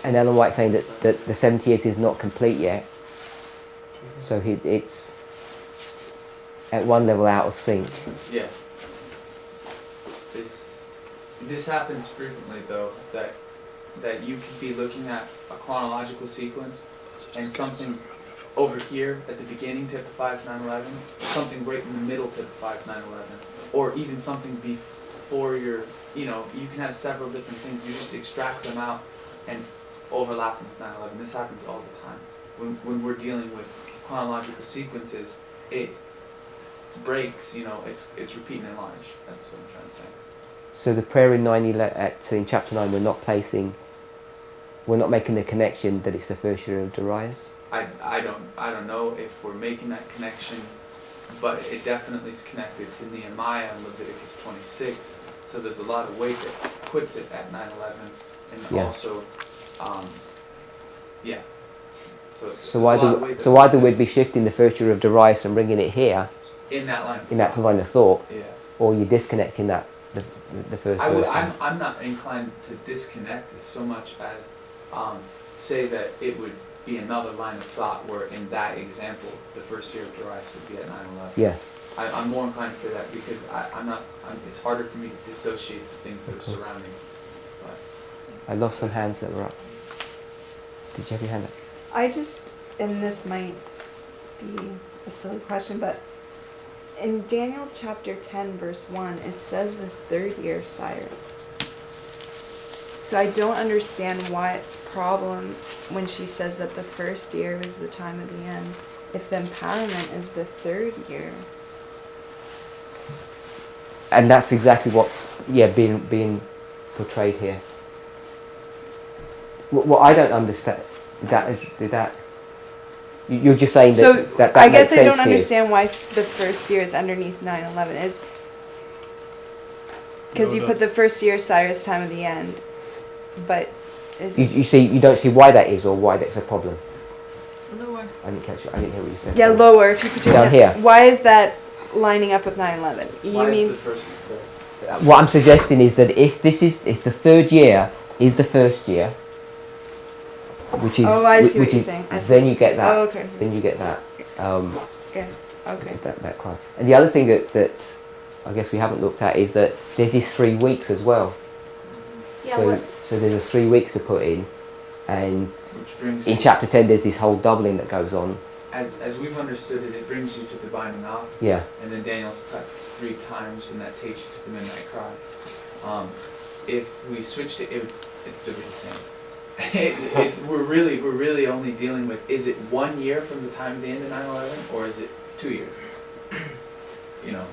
And Ellen White saying that the 70 years is not complete yet, so it's at one level out of sync. Yeah. This happens frequently though, that you could be looking at a chronological sequence and something over here at the beginning typifies 9/11, something right in the middle typifies 9/11, or even something before you can have several different things, you just extract them out and overlap them with 9/11. This happens all the time. When we're dealing with chronological sequences, it breaks, it's repeating in large. That's what I'm trying to say. So the prayer in in chapter 9, we're not making the connection that it's the first year of Darius. I don't know if we're making that connection, but it definitely is connected to Nehemiah and Leviticus 26. So there's a lot of weight that puts it at 9/11, and Yeah. also, yeah. So So either we'd be shifting the first year of Darius and bringing it here, in that line. in that line of thought, Yeah. or you're disconnecting that the first verse. I'm not inclined to disconnect as so much as say that it would be another line of thought where in that example the first year of Darius would be at 9/11. Yeah. I'm more inclined to say that because it's harder for me to dissociate the things that are surrounding it. But I lost some hands that were up. Did you have your hand up? I just, and this might be a silly question, but in Daniel chapter 10, verse 1, it says the third year of Cyrus. So I don't understand why it's a problem when she says that the first year is the time of the end, if the empowerment is the third year. And that's exactly what's being portrayed here. What I don't understand, did that you're just saying that So that I makes guess I sense don't to you. understand why the first year is underneath 9/11. It's because you put the first year Cyrus time of the end, but is You don't see why that is or why that's a problem. Lower. I didn't catch you. I didn't hear what you said. yeah, Sorry. lower if you put your Down hand- here. Why is that lining up with 9/11? You why is mean the first and third? What I'm suggesting is that if the third year is the first year, which is Oh, I see which what you're is saying. I see then what you you're get saying. that. Oh, okay. Then you get that. Okay. That cry. And the other thing that I guess we haven't looked at is that there's these 3 weeks as well. Yeah, So there's a 3 weeks to put in, and Which brings in you, chapter 10 there's this whole doubling that goes on. as we've understood it, it brings you to the binding off, Yeah. and then Daniel's touched 3 times, and that takes you to the midnight cry. If we switched it, it's still be the same. We're really only dealing with, is it 1 year from the time of the end of 9/11, or is it 2 years? You know,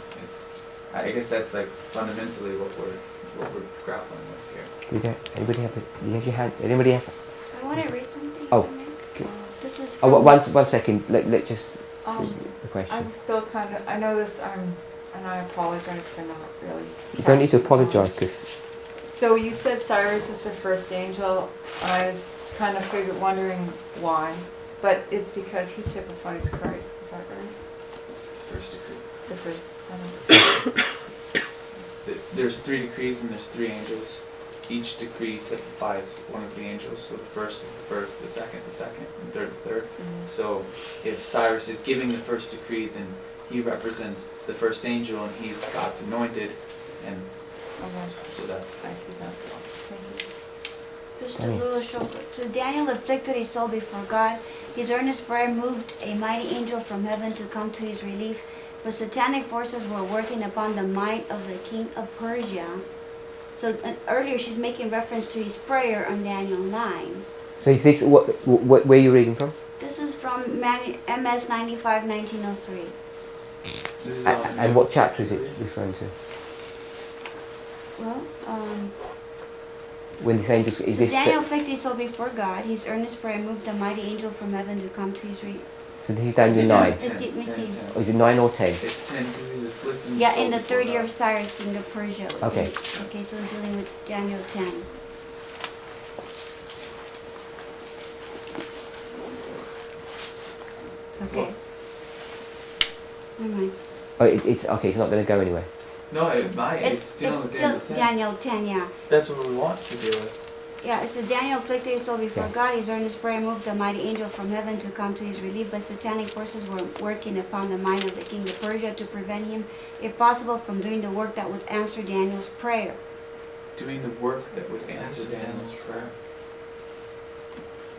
I guess that's like fundamentally what we're grappling with here. Anybody have you have your hand? Anybody have? I want to read something. Oh, if I may. okay. This is Oh, from one second. Let just see Um, the question. I'm still kind of, I know this, and I apologize for not really. You don't need to catching on. apologize because So you said Cyrus was the first angel, and I was kind of wondering why, but it's because he typifies Christ, is that right? First degree. The first, I don't. There's 3 decrees and there's 3 angels. Each decree typifies one of the angels. So the first is the first, the second, and third, the third. So if Cyrus is giving the first decree, then he represents the first angel, and he's God's anointed, and Okay, so that's I see, that's all. Thank you. just a little short. So Daniel afflicted his soul before God. His earnest prayer moved a mighty angel from heaven to come to his relief. But satanic forces were working upon the mind of the king of Persia. So earlier she's making reference to his prayer on Daniel 9. So is this what where are you reading from? This is from MS 95, 1903. this is And what chapter is it referring to? Well, When this angel is so this? Daniel afflicted his soul before God. His earnest prayer moved a mighty angel from heaven to come to his relief. So this is Daniel 9. Let me see. Or is it 9 or 10? It's 10 because he's afflicting. Yeah, in the third year of Cyrus, king of Persia. Okay. Okay, so we're dealing with Daniel 10. Okay. Never mind. Oh, it's okay. It's not going to go anywhere. No, it might. It's still it's in still Daniel 10. Daniel 10, yeah. That's what we want to deal with. Yeah, it says Daniel afflicted his soul before Yeah. God. His earnest prayer moved a mighty angel from heaven to come to his relief, but satanic forces were working upon the mind of the king of Persia to prevent him, if possible, from doing the work that would answer Daniel's prayer. Doing the work that would answer Daniel's prayer.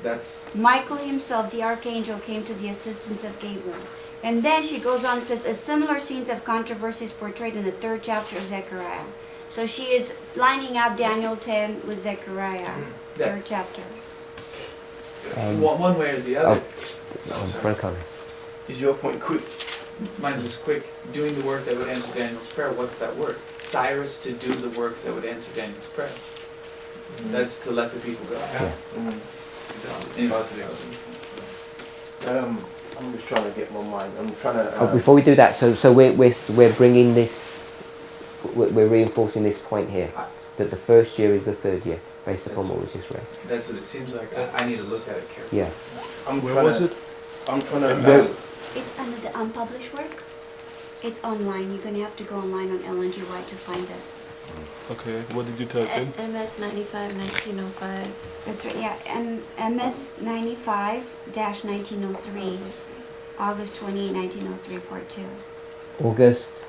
That's Michael himself, the archangel, came to the assistance of Gabriel. And then she goes on and says, a similar scenes of controversy is portrayed in the 3rd chapter of Zechariah. So she is lining up Daniel 10 with Zechariah, that 3rd chapter. one way or the other. sorry. Brother Conley. Is your point quick? Mine's just quick. Doing the work that would answer Daniel's prayer. What's that work? Cyrus to do the work that would answer Daniel's prayer. That's to let the people go. Yeah. I'm just trying to get my mind. I'm trying to. Oh, before we do that, so we're bringing this. We're reinforcing this point here that the first year is the third year, based upon what we just read. That's what it seems like. I need to look at it carefully. Yeah. I'm Where trying was to, it? I'm trying to. Where- It's under the unpublished work. It's online. You're gonna have to go online on Ellen G. White to find this. Okay, what did you type in? MS 95 1905. That's right, yeah, MS 95-1903, August 20, 1903, part 2. August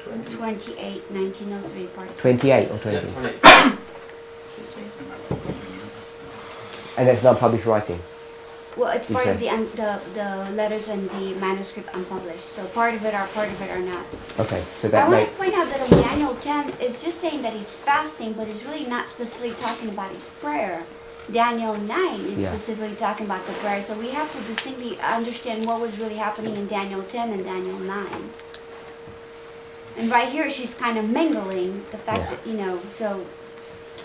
28, 1903, part 2. 28 or 20? Yeah, 20. Excuse me. And it's not published writing. Well, it's You part of said- the letters and the manuscript unpublished. So part of it are not. Okay, so I that want may. to point out that in Daniel 10, it's just saying that he's fasting, but it's really not specifically talking about his prayer. Daniel 9 is Yeah. specifically talking about the prayer. So we have to distinctly understand what was really happening in Daniel 10 and Daniel 9. And right here, she's kind of mingling the fact Yeah. that, so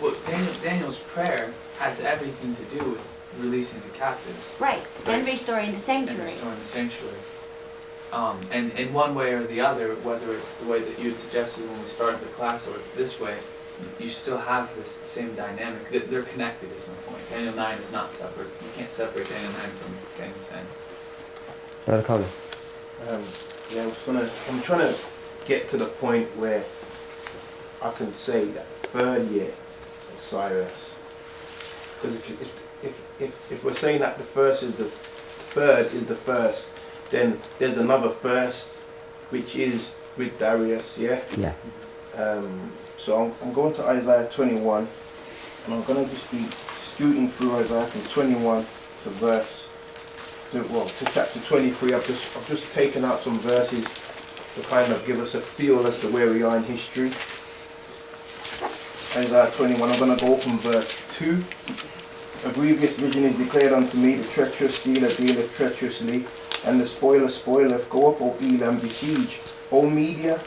Well, Daniel's prayer has everything to do with releasing the captives. right, and Right. restoring the And sanctuary. restoring the sanctuary. And in one way or the other, whether it's the way that you had suggested when we started the class or it's this way, you still have this same dynamic. They're connected is my point. Daniel 9 is not separate. You can't separate Daniel 9 from Daniel 10. Another comment. Yeah, I'm trying to get to the point where I can say that third year of Cyrus, because if we're saying that the third is the first, then there's another first, which is with Darius, yeah. Yeah. So I'm going to Isaiah 21, and I'm going to just be scooting through Isaiah from 21 to chapter 23. I've just taken out some verses to kind of give us a feel as to where we are in history. Isaiah 21, I'm going to go from verse 2. A grievous vision is declared unto me, the treacherous dealer dealeth treacherously, and the spoiler spoileth. Go up, O Elam, besiege. O Media,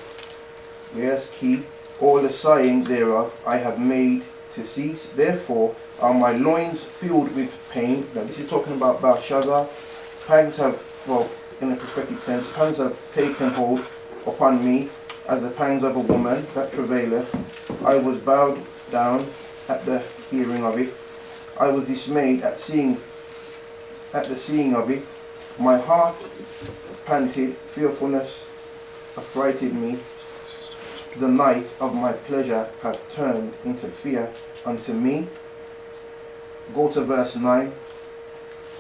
yes, key, all the sighing thereof I have made to cease. Therefore are my loins filled with pain. Now this is talking about Belshazzar. Pangs have, well, in a prophetic sense, pangs have taken hold upon me as the pangs of a woman that travaileth. I was bowed down at the hearing of it. I was dismayed at the seeing of it. My heart panted, fearfulness affrighted me. The night of my pleasure hath turned into fear unto me. Go to verse 9.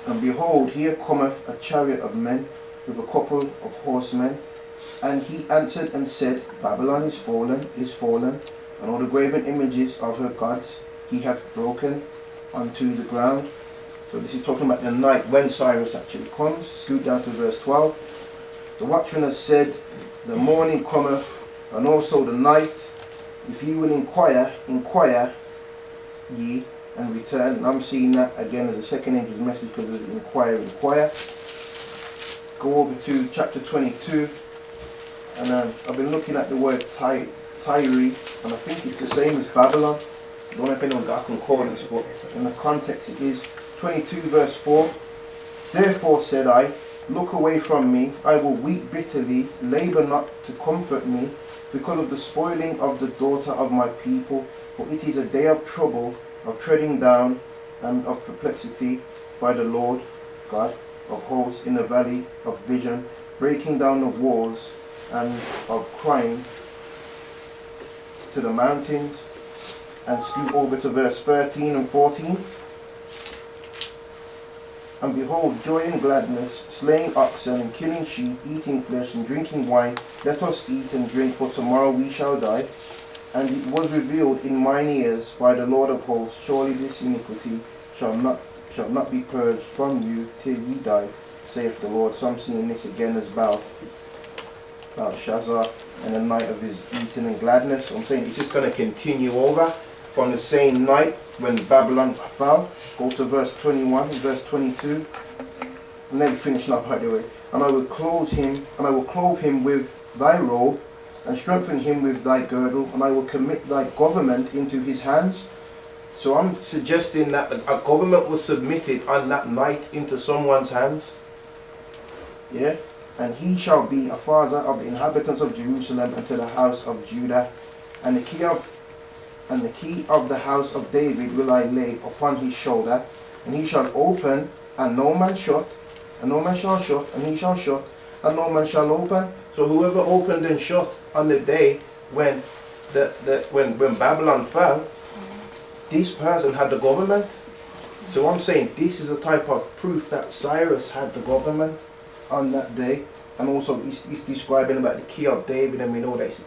And behold, here cometh a chariot of men with a couple of horsemen. And he answered and said, Babylon is fallen, and all the graven images of her gods he hath broken unto the ground. So this is talking about the night when Cyrus actually comes. Scoot down to verse 12. The watchman has said, the morning cometh, and also the night. If ye will inquire ye and return. And I'm seeing that again as a second angel's message because of inquire. Go over to chapter 22. And I've been looking at the word Tyre, and I think it's the same as Babylon. I don't know if anyone got concordance, but in the context it is 22 verse 4. Therefore said I, look away from me, I will weep bitterly, labour not to comfort me, because of the spoiling of the daughter of my people. For it is a day of trouble, of treading down, and of perplexity by the Lord God of hosts in the valley of vision, breaking down the walls, and of crying to the mountains. And scoot over to verse 13 and 14. And behold, joy and gladness, slaying oxen and killing sheep, eating flesh and drinking wine. Let us eat and drink, for tomorrow we shall die. And it was revealed in mine ears by the Lord of hosts, surely this iniquity shall not be purged from you till ye die, saith the Lord. So I'm seeing this again as Belshazzar and the night of his eating and gladness. So I'm saying it's just going to continue over from the same night when Babylon fell. Go to verse 21 and verse 22. And then finish up, by the way. And I will clothe him with thy robe, and strengthen him with thy girdle, and I will commit thy government into his hands. So I'm suggesting that a government was submitted on that night into someone's hands. Yeah? And he shall be a father of the inhabitants of Jerusalem and to the house of Judah. And the key of the house of David will I lay upon his shoulder. And he shall open, and no man shut, and no man shall shut, and he shall shut, and no man shall open. So whoever opened and shut on the day when when Babylon fell, this person had the government. So I'm saying this is a type of proof that Cyrus had the government on that day. And also he's describing about the key of David, and we know that it's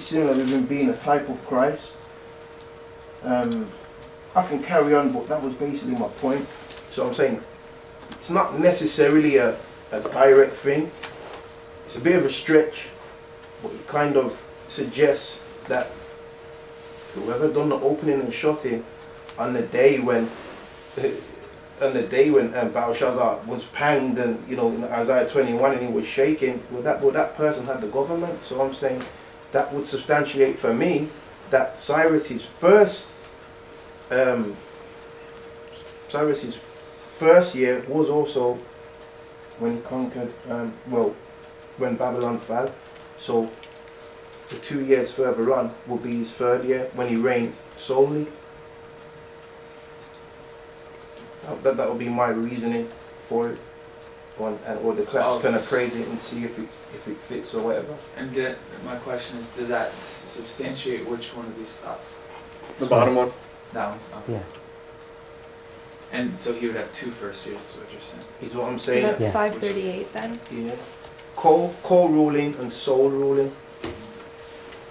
similar with him being a type of Christ. I can carry on, but that was basically my point. So I'm saying it's not necessarily a direct thing. It's a bit of a stretch, but it kind of suggests that whoever done the opening and shutting on the day when Belshazzar was panged, and in Isaiah 21, and he was shaking, that person had the government. So I'm saying that would substantiate for me that Cyrus's first year was also when he conquered, when Babylon fell. So the 2 years further on will be his third year when he reigned solely. That will be my reasoning for it, or the class can appraise it and see if it fits or whatever. And my question is, does that substantiate which one of these thoughts? The bottom one. That one? Okay. Yeah. And so he would have 2 first years, is what you're saying? Is what I'm So saying. that's Yeah. 538 then? Yeah. Co-ruling and sole ruling.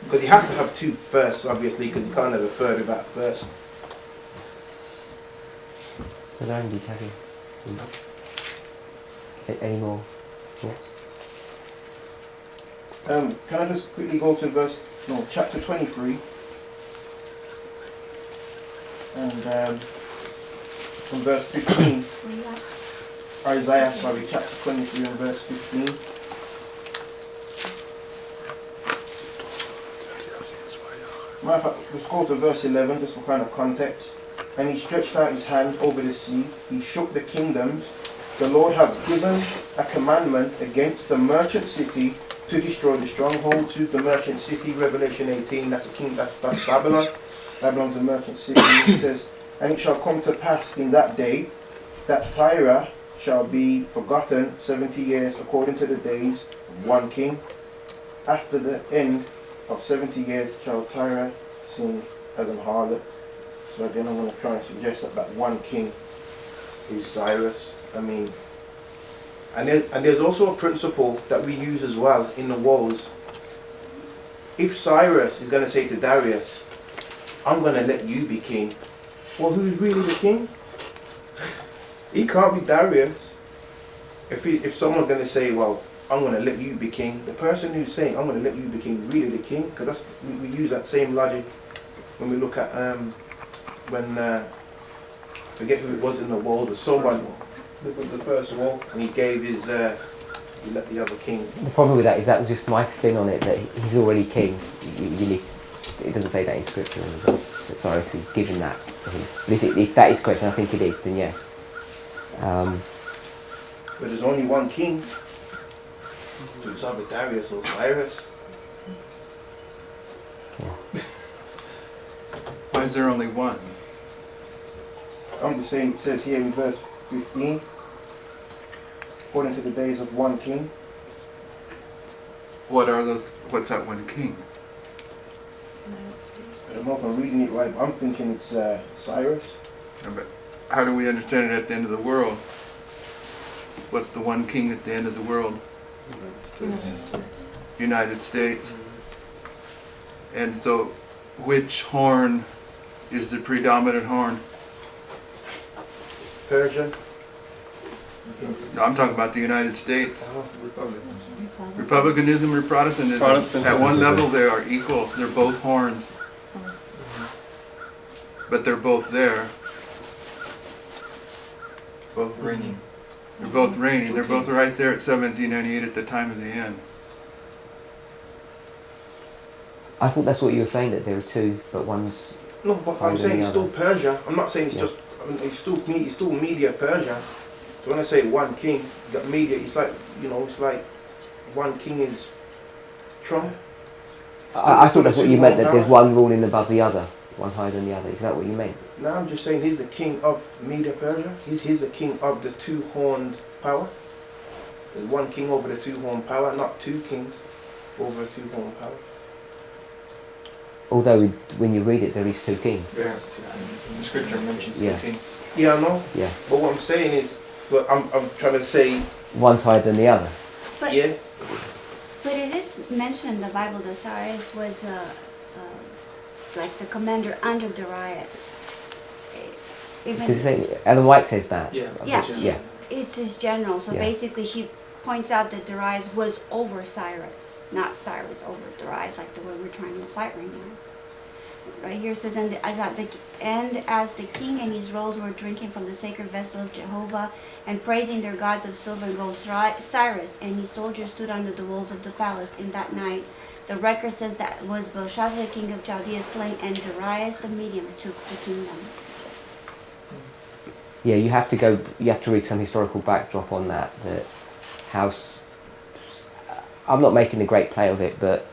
Because he has to have 2 firsts, obviously, because you can't have a third without first. So Lauren, do you have any more thoughts? Can I just quickly go to chapter 23, and from verse 15. Isaiah, chapter 23 and verse 15. Matter of fact, let's go to verse 11 just for kind of context. And he stretched out his hand over the sea, he shook the kingdoms. The Lord hath given a commandment against the merchant city to destroy the strongholds. Who's the merchant city? Revelation 18, that's Babylon. Babylon's a merchant city. It says, and it shall come to pass in that day that Tyre shall be forgotten 70 years according to the days of one king. After the end of 70 years shall Tyre sing as an harlot. So again, I'm going to try and suggest that one king is Cyrus. I mean, and there's also a principle that we use as well in the wars. If Cyrus is going to say to Darius, I'm going to let you be king, well, who's really the king? He can't be Darius. If someone's going to say, well, I'm going to let you be king, the person who's saying, I'm going to let you be king, really the king? Because we use that same logic when we look at when I forget who it was in the war, but someone the first war, and he gave his he let the other king. The problem with that is that was just my spin on it, that he's already king. You need to, it doesn't say that in scripture, but Cyrus is given that to him. But if that is correct, and I think it is, then yeah. But there's only one king. So it's either Darius or Cyrus. Yeah. Why is there only one? I'm just saying, it says here in verse 15, according to the days of one king. What are those? What's that one king? I don't know if I'm reading it right, but I'm thinking it's Cyrus. Yeah, but how do we understand it at the end of the world? What's the one king at the end of the world? United States. And so, which horn is the predominant horn? Persia. No, I'm talking about the United States. Republicans. Republicanism or Protestantism? Protestantism. At one level they are equal. They're both horns. But they're both there. Both reigning. They're both reigning. They're both right there at 1798 at the time of the end. I thought that's what you were saying, that there are 2, but one's... No, but I'm saying it's still Persia. I'm not saying it's just, I mean, it's still media Persia. So when I say one king, you got media, it's like, it's like one king is Trump. I thought that's what you meant, that there's one ruling above the other, one higher than the other. Is that what you meant? No, I'm just saying he's the king of media Persia. He's the king of the 2-horned power. There's one king over the two-horned power, not two kings over a two-horned power. Although when you read it, there is two kings. Yes, the scripture mentions Yeah. two kings. Yeah, I know. Yeah. But what I'm saying is, but I'm trying to say, One higher than the other. But, yeah, but it is mentioned in the Bible that Cyrus was like the commander under Darius. Even Does it say, Ellen White says that? Yeah. Yeah. Yeah. it's his general, so Yeah. basically she points out that Darius was over Cyrus, not Cyrus over Darius, like the way we're trying to apply it right now. Right here it says, and as the king and his rolls were drinking from the sacred vessel of Jehovah and praising their gods of silver and gold, Cyrus and his soldiers stood under the walls of the palace in that night. The record says that was Belshazzar, king of Chaldea, slain, and Darius the medium took the kingdom. Yeah, you have to read some historical backdrop on that. That house. I'm not making a great play of it, but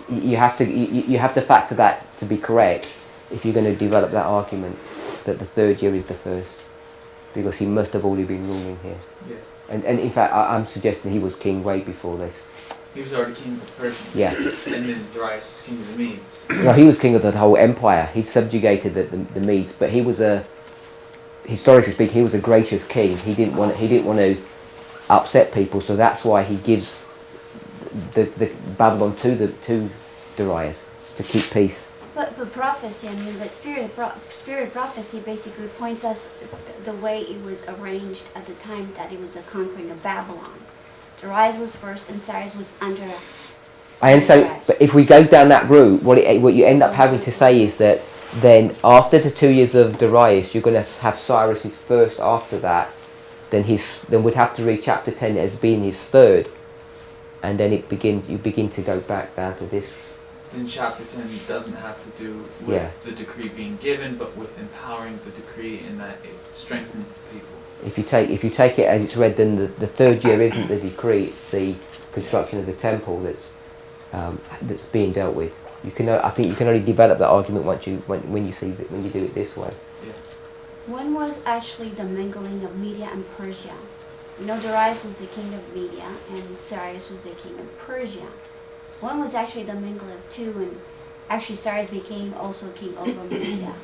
you have to factor that to be correct if you're going to develop that argument that the third year is the first, because he must have already been ruling here. Yeah. And in fact, I'm suggesting he was king way before this. He was already king of the Persians. Yeah. And then Darius was king of the Medes. No, he was king of the whole empire. He subjugated the Medes, but he was historically speaking, he was a gracious king. He didn't want to upset people, so that's why he gives the Babylon to Darius to keep peace. But prophecy, I mean, but spirit prophecy basically points us the way it was arranged at the time that it was the conquering of Babylon. Darius was first and Cyrus was under. And so, but if we go down that route, what you end up having to say is that then after the 2 years of Darius, you're going to have Cyrus's first after that. Then we'd have to read chapter 10 as being his third, and then you begin to go back down to this. Then chapter 10 doesn't have to do with the decree being given, but with empowering the decree in that it strengthens the people. If you take it as it's read, then the third year isn't the decree; it's the construction of the temple that's being dealt with. I think you can only develop that argument when you do it this way. Yeah. When was actually the mingling of Media and Persia? You know, Darius was the king of Media and Cyrus was the king of Persia. When was actually the mingle of two, and actually Cyrus became also king over Media?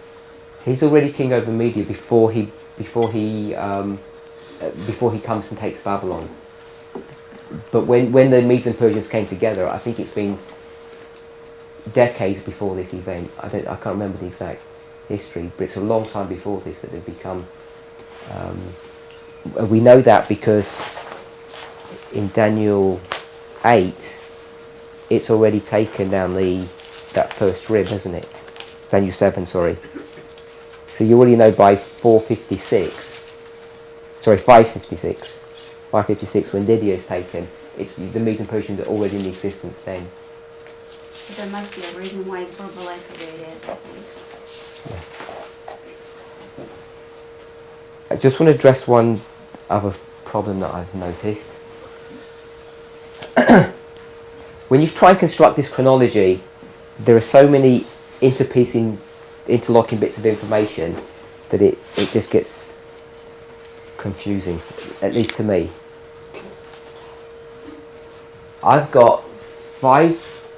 He's already king over Media before he comes and takes Babylon. But when the Medes and Persians came together, I think it's been decades before this event. I can't remember the exact history, but it's a long time before this that they've become. We know that because in Daniel 8, it's already taken down that first rib, hasn't it? Daniel 7, sorry. So you already know by 556, when Lydia is taken, it's the Medes and Persians are already in existence then. But there must be a reason why it's verbalized the way it is, I think. I just want to address one other problem that I've noticed. When you try and construct this chronology, there are so many interlocking bits of information that it just gets confusing, at least to me. I've got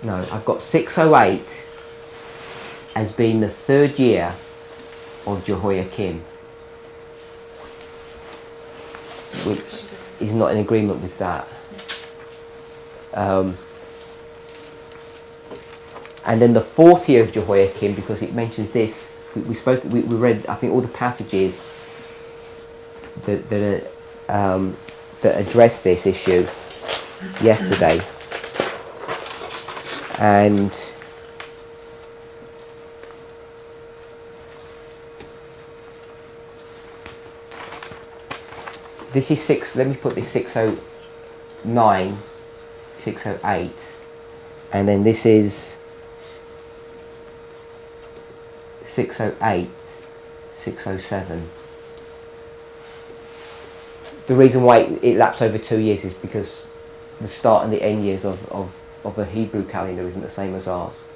608 as being the third year of Jehoiakim, which is not in agreement with that. And then the fourth year of Jehoiakim, because it mentions this, we read, I think, all the passages that address this issue yesterday, and this is let me put this 609, 608, and then this is 608, 607. The reason why it laps over 2 years is because the start and the end years of a Hebrew calendar isn't the same as ours.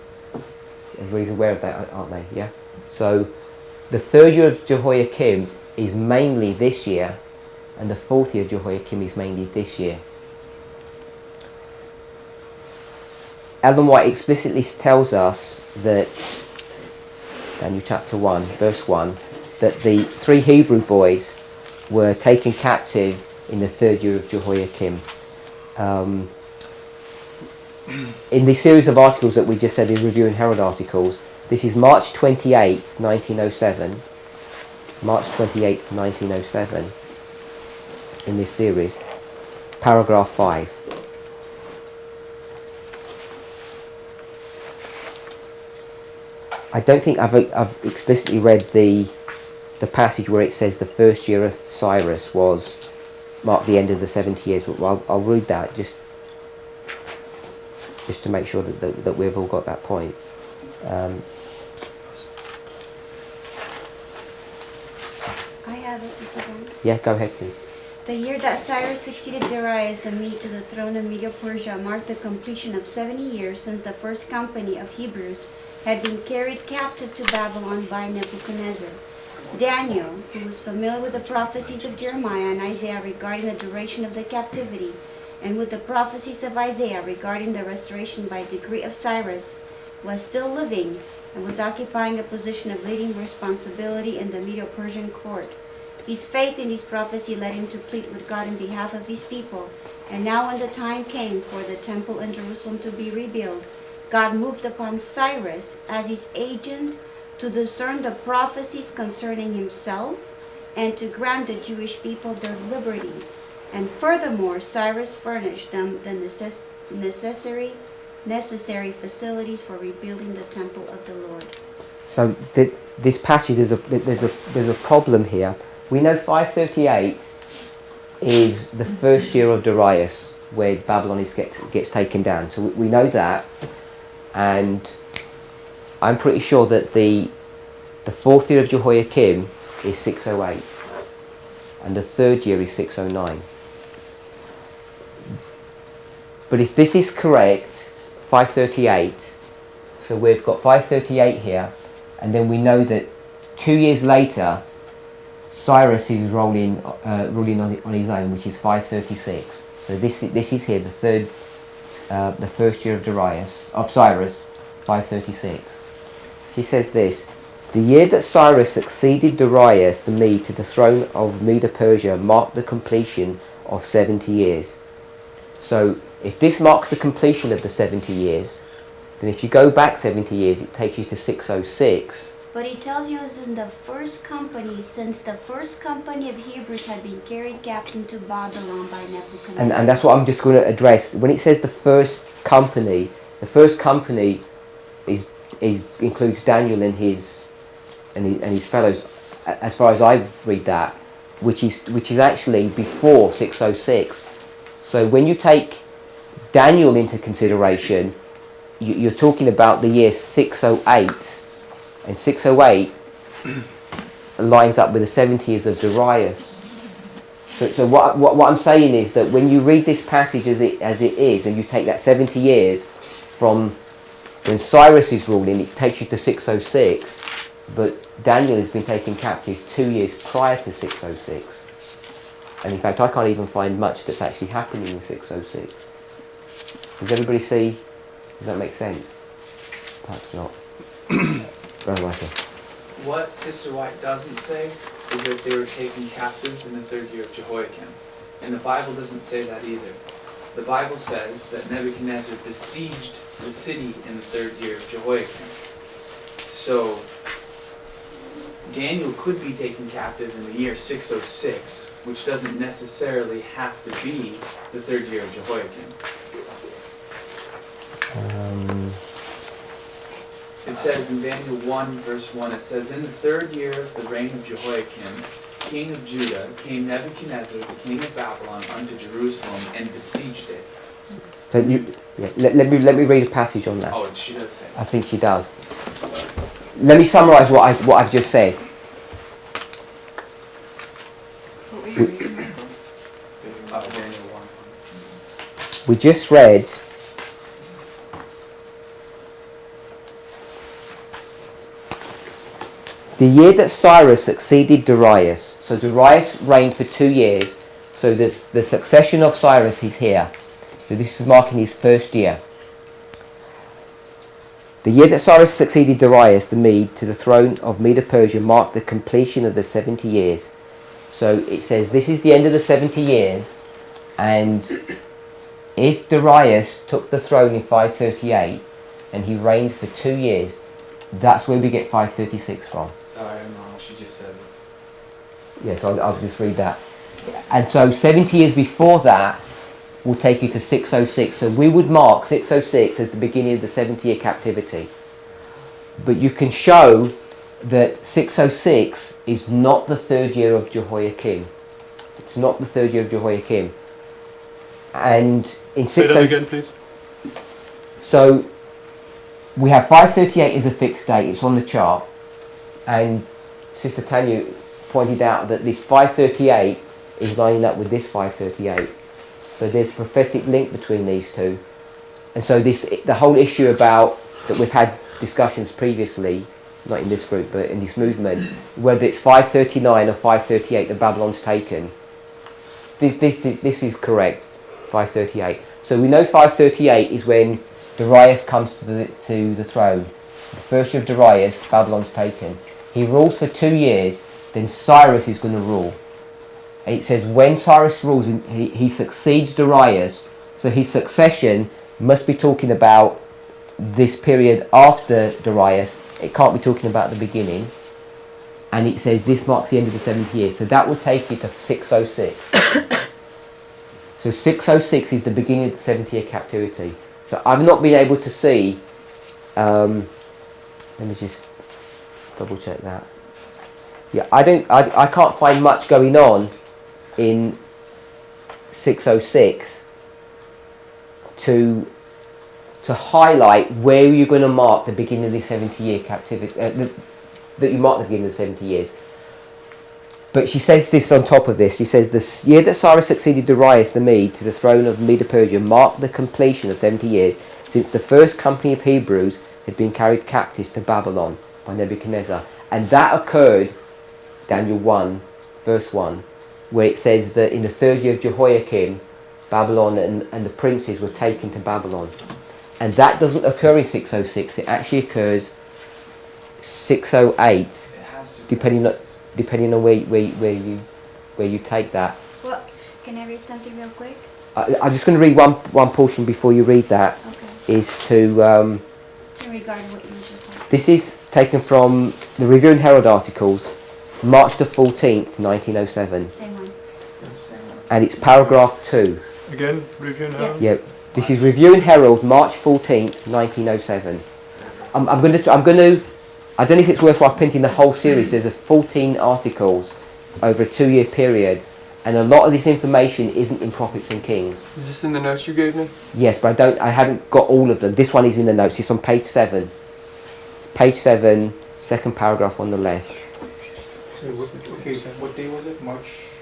Everybody's aware of that, aren't they? Yeah? So the third year of Jehoiakim is mainly this year, and the 4th year of Jehoiakim is mainly this year. Ellen White explicitly tells us that, Daniel chapter 1, verse 1, that the 3 Hebrew boys were taken captive in the 3rd year of Jehoiakim. In the series of articles that we just said, the Review and Herald articles, this is March 28th, 1907. March 28th, 1907, in this series, paragraph 5. I don't think I've explicitly read the passage where it says the 1st year of Cyrus was marked the end of the 70 years, but I'll read that just to make sure that we've all got that point. I have it, Mr. Bond. Yeah, go ahead, please. The year that Cyrus succeeded Darius the Mede to the throne of Medo-Persia marked the completion of 70 years since the first company of Hebrews had been carried captive to Babylon by Nebuchadnezzar. Daniel, who was familiar with the prophecies of Jeremiah and Isaiah regarding the duration of the captivity, and with the prophecies of Isaiah regarding the restoration by decree of Cyrus, was still living and was occupying a position of leading responsibility in the Medo-Persian court. His faith in his prophecy led him to plead with God in behalf of his people, and now when the time came for the temple in Jerusalem to be rebuilt, God moved upon Cyrus as his agent to discern the prophecies concerning himself and to grant the Jewish people their liberty. And furthermore, Cyrus furnished them the necessary facilities for rebuilding the temple of the Lord. So this passage, there's a problem here. We know 538 is the 1st year of Darius, where Babylon gets taken down. So we know that, and I'm pretty sure that the 4th year of Jehoiakim is 608, and the 3rd year is 609. But if this is correct, 538, so we've got 538 here, and then we know that 2 years later, Cyrus is ruling on his own, which is 536. So this is here the 1st year of Cyrus, 536. He says this: the year that Cyrus succeeded Darius the Mede to the throne of Medo-Persia marked the completion of 70 years. So if this marks the completion of the 70 years, then if you go back 70 years, it takes you to 606. But he tells you it's in the first company, since the first company of Hebrews had been carried captive to Babylon by Nebuchadnezzar. And that's what I'm just going to address. When it says the first company includes Daniel and his fellows, as far as I read that, which is actually before 606. So when you take Daniel into consideration, you're talking about the year 608. And 608 lines up with the 70 years of Darius. So what I'm saying is that when you read this passage as it is, and you take that 70 years from when Cyrus is ruling, it takes you to 606. But Daniel has been taken captive 2 years prior to 606. And in fact, I can't even find much that's actually happening in 606. Does everybody see? Does that make sense? Perhaps not. What Sister White doesn't say is that they were taken captive in the 3rd year of Jehoiakim. And the Bible doesn't say that either. The Bible says that Nebuchadnezzar besieged the city in the 3rd year of Jehoiakim. So Daniel could be taken captive in the year 606, which doesn't necessarily have to be the 3rd year of Jehoiakim. It says in Daniel 1 verse 1, it says, in the 3rd year of the reign of Jehoiakim, king of Judah, came Nebuchadnezzar, the king of Babylon, unto Jerusalem, and besieged it. Let me read a passage on that. Oh, she does say. I think she does. Let me summarise what I've just said. What were you reading, Michael? Daniel 1. We just read the year that Cyrus succeeded Darius. So Darius reigned for 2 years, So this, the succession of Cyrus is here. So this is marking his first year. The year that Cyrus succeeded Darius the Mede to the throne of Medo-Persia marked the completion of the 70 years. So it says this is the end of the 70 years, and if Darius took the throne in 538 and he reigned for 2 years, that's where we get 536 from. Sorry, Mom, she just said it. Yes, I'll just read that. And so 70 years before that will take you to 606. So we would mark 606 as the beginning of the 70-year captivity. But you can show that 606 is not the third year of Jehoiakim. It's not the third year of Jehoiakim. And in Say that again, please. So we have 538 as a fixed date. It's on the chart. And Sister Tanya pointed out that this 538 is lining up with this 538. So there's a prophetic link between these two. And so the whole issue about that we've had discussions previously, not in this group but in this movement, whether it's 539 or 538 that Babylon's taken, this is correct, 538. So we know 538 is when Darius comes to the throne. The first year of Darius, Babylon's taken. He rules for 2 years, then Cyrus is going to rule. And it says when Cyrus rules, he succeeds Darius, so his succession must be talking about this period after Darius. It can't be talking about the beginning. And it says this marks the end of the 70 years. So that would take you to 606. So 606 is the beginning of the 70-year captivity. So I've not been able to see, let me just double check that. Yeah, I can't find much going on in 606 to highlight where you're going to mark the beginning of the 70-year captivity, that you mark the beginning of the 70 years. But she says this on top of this. She says, the year that Cyrus succeeded Darius the Mede to the throne of Medo-Persia marked the completion of 70 years since the first company of Hebrews had been carried captive to Babylon by Nebuchadnezzar. And that occurred, Daniel 1, verse 1, where it says that in the third year of Jehoiakim, Babylon and the princes were taken to Babylon. And that doesn't occur in 606, it actually occurs 608, depending on where you take that. Well, can I read something real quick? I'm just going to read one portion before you read that. Okay. Is to In regard to what you just talking about. this is taken from the Review and Herald articles, March the 14th, 1907. Same one. And it's paragraph 2. Again, Review and Herald? Yeah, this is Review and Herald, March 14th, 1907. I'm going to. I don't know if it's worthwhile printing the whole series. There's 14 articles over a 2-year period, and a lot of this information isn't in Prophets and Kings. Is this in the notes you gave me? Yes, but I haven't got all of them. This one is in the notes. It's on page 7. Page 7, second paragraph on the left. So what day was it?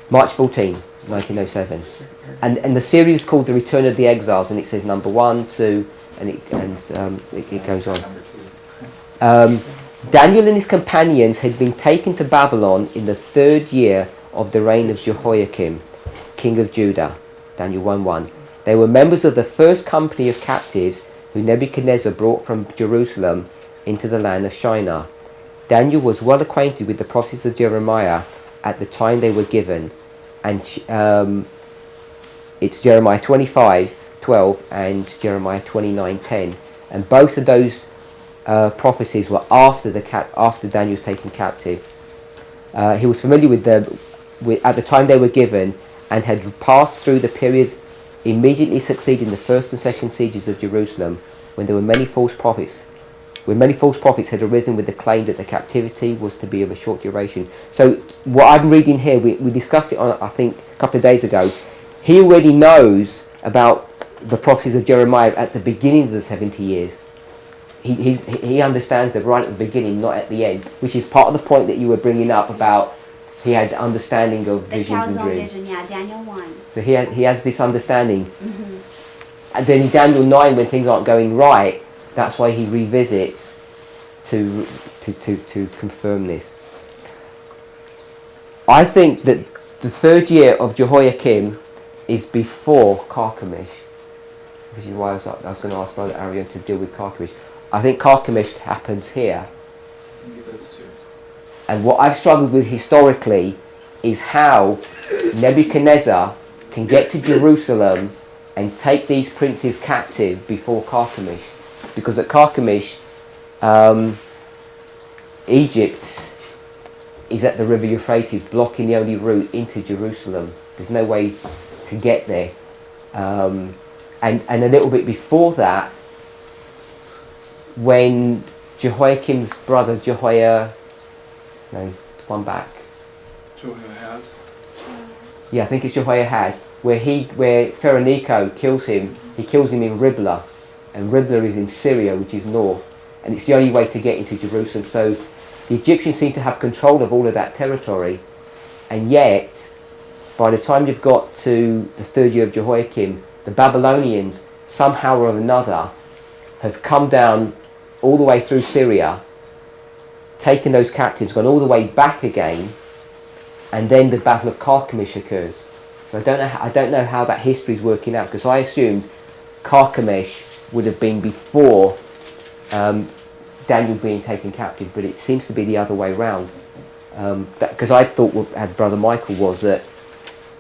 March 14, 1907. And the series is called The Return of the Exiles, and it says number 1, 2, and it goes on. Daniel and his companions had been taken to Babylon in the 3rd year of the reign of Jehoiakim, king of Judah. Daniel 1:1. They were members of the first company of captives who Nebuchadnezzar brought from Jerusalem into the land of Shinar. Daniel was well acquainted with the prophecies of Jeremiah at the time they were given, and it's Jeremiah 25:12 and Jeremiah 29:10, and both of those prophecies were after Daniel's taken captive. He was familiar with them at the time they were given, and had passed through the periods immediately succeeding the first and second sieges of Jerusalem, when there were many false prophets. When many false prophets had arisen with the claim that the captivity was to be of a short duration. So what I'm reading here, we discussed it on, I think, a couple of days ago. He already knows about the prophecies of Jeremiah at the beginning of the 70 years. He understands them right at the beginning, not at the end, which is part of the point that you were bringing up about he had understanding of visions and dreams. Vision, yeah, Daniel 1. So he has this understanding. Mm-hmm. And then in Daniel 9, when things aren't going right, that's why he revisits to confirm this. I think that the third year of Jehoiakim is before Carchemish, which is why I was going to ask Brother Arian to deal with Carchemish. I think Carchemish happens here. And what I've struggled with historically is how Nebuchadnezzar can get to Jerusalem and take these princes captive before Carchemish. Because at Carchemish, Egypt is at the river Euphrates, blocking the only route into Jerusalem. There's no way to get there. And a little bit before that, when Jehoiakim's brother one back. Jehoahaz. Yeah, I think it's Jehoahaz, where Pharaoh Necho kills him. He kills him in Riblah, and Riblah is in Syria, which is north, and it's the only way to get into Jerusalem. So the Egyptians seem to have control of all of that territory, and yet, by the time you've got to the third year of Jehoiakim, the Babylonians, somehow or another, have come down all the way through Syria, taken those captives, gone all the way back again, and then the Battle of Carchemish occurs. So I don't know how that history is working out, because I assumed Carchemish would have been before Daniel being taken captive, but it seems to be the other way round. Because I thought, as Brother Michael was, that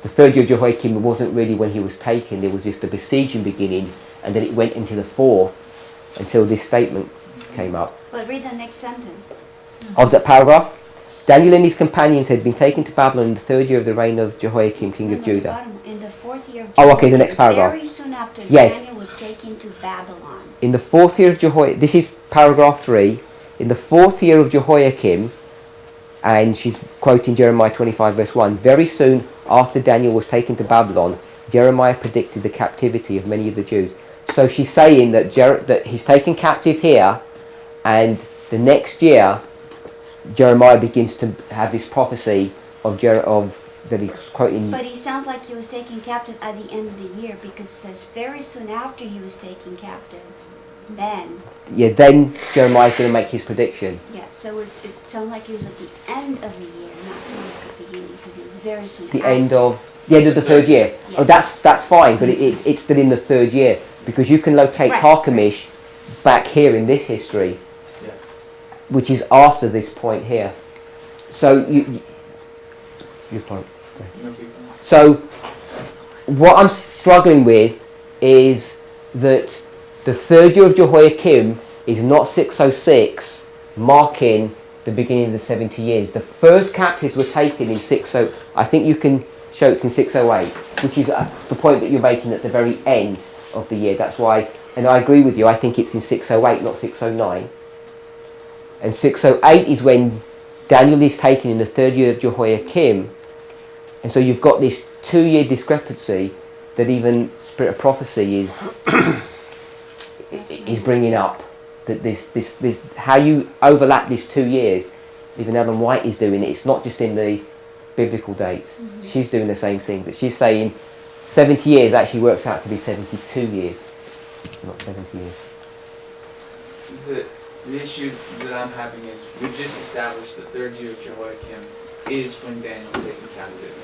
the third year of Jehoiakim wasn't really when he was taken, there was just a besieging beginning, and then it went into the fourth until this statement came up. But read the next sentence. Of that paragraph, Daniel and his companions had been taken to Babylon in the third year of the reign of Jehoiakim, king of Judah. Bottom, in the fourth year of Oh, okay, the next paragraph. Very soon after Yes. Daniel was taken to Babylon. In the fourth year of Jehoiakim, this is paragraph 3, in the fourth year of Jehoiakim, and she's quoting Jeremiah 25 verse 1, very soon after Daniel was taken to Babylon, Jeremiah predicted the captivity of many of the Jews. So she's saying that that he's taken captive here, and the next year Jeremiah begins to have this prophecy of that he's quoting. But he sounds like he was taken captive at the end of the year, because it says very soon after he was taken captive. Then Jeremiah's going to make his prediction. Yeah, so it sounds like he was at the end of the year, not towards the beginning, because it was very soon The after. end of the third year. Yes. Oh, that's fine, but it's still in the third year, because you can locate Right. Carchemish back here in this history, Yeah. which is after this point here. So your point. So what I'm struggling with is that the third year of Jehoiakim is not 606, marking the beginning of the 70 years. The first captives were taken in 60. I think you can show it's in 608, which is the point that you're making at the very end of the year. That's why, and I agree with you, I think it's in 608, not 609. And 608 is when Daniel is taken in the third year of Jehoiakim. And so you've got this 2-year discrepancy that even Spirit of Prophecy is bringing up. That this how you overlap these 2 years. Even Ellen White is doing it. It's not just in the biblical dates. Mm-hmm. She's doing the same thing. That she's saying 70 years actually works out to be 72 years, not 70 years. The issue that I'm having is we've just established the third year of Jehoiakim is when Daniel's taken captive.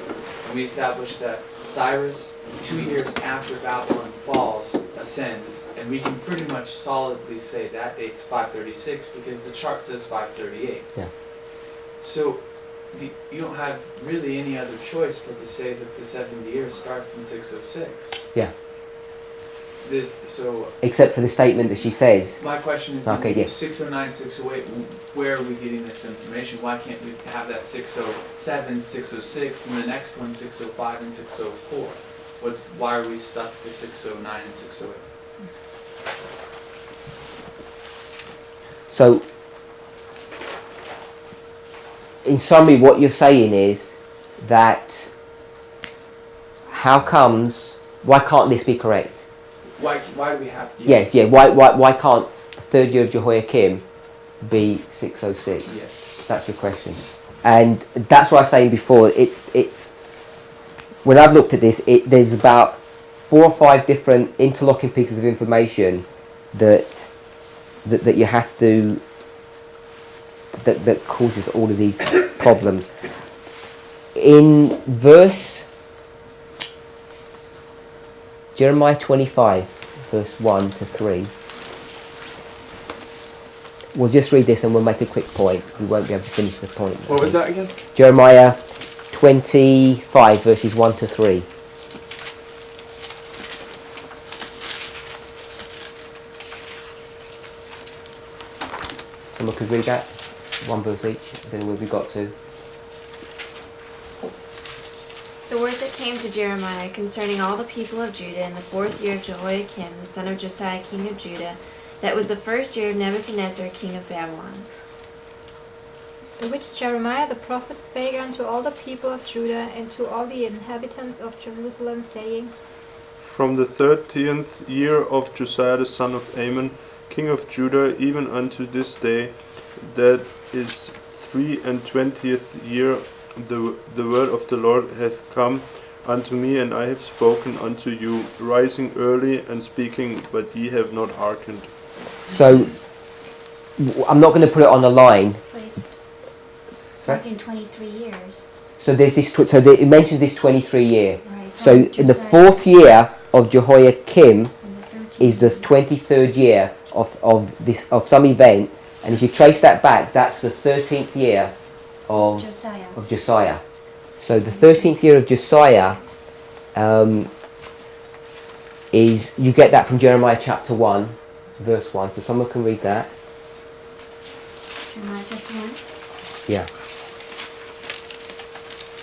And we established that Cyrus, 2 years after Babylon falls, ascends, and we can pretty much solidly say that date's 536 because the chart says 538. Yeah. So you don't have really any other choice but to say that the 70 years starts in 606. Yeah. So except for the statement that she says. My question is, okay, yes. 609, 608, where are we getting this information? Why can't we have that 607, 606, and the next one 605 and 604? Why are we stuck to 609 and 608? So, in summary, what you're saying is that why can't this be correct? Why do we have to? Yes, yeah. Why can't the third year of Jehoiakim be 606? Yes. That's your question, and that's what I was saying before. It's when I've looked at this, there's about 4 or 5 different interlocking pieces of information that you have to that causes all of these problems. in verse Jeremiah 25, verse 1 to 3. We'll just read this and we'll make a quick point. We won't be able to finish the point. What was that again? Jeremiah 25, verses 1 to 3. Someone could read that? One verse each. I don't know where we got to. The word that came to Jeremiah concerning all the people of Judah in the 4th year of Jehoiakim, the son of Josiah, king of Judah, that was the 1st year of Nebuchadnezzar, king of Babylon. The which Jeremiah the prophet spake unto all the people of Judah and to all the inhabitants of Jerusalem, saying, From the 13th year of Josiah the son of Ammon, king of Judah, even unto this day, that is 23 year, the word of the Lord hath come unto me, and I have spoken unto you, rising early and speaking, but ye have not hearkened. So, I'm not going to put it on the line. Sorry? Like in 23 years. So there's this. It mentions this 23 year. Right. So in the 4th year of Jehoiakim is the 23rd year of some event, and if you trace that back, that's the 13th year of Josiah. So the 13th year of Josiah is, you get that from Jeremiah chapter 1, verse 1. So someone can read that. Jeremiah chapter 1. Yeah.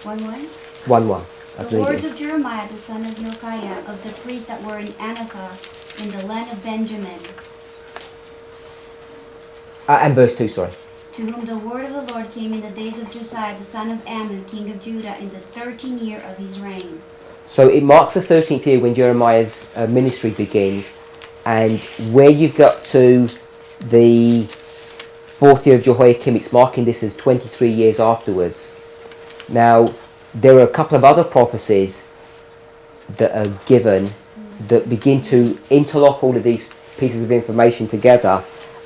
1:1. 1:1. The words of Jeremiah the son of Hilkiah, of the priests that were in Anathoth, in the land of Benjamin. And verse 2, sorry. To whom the word of the Lord came in the days of Josiah the son of Ammon, king of Judah, in the 13th year of his reign. So it marks the 13th year when Jeremiah's ministry begins, and where you've got to the 4th year of Jehoiakim, it's marking this as 23 years afterwards. Now, there are a couple of other prophecies that are given that begin to interlock all of these pieces of information together.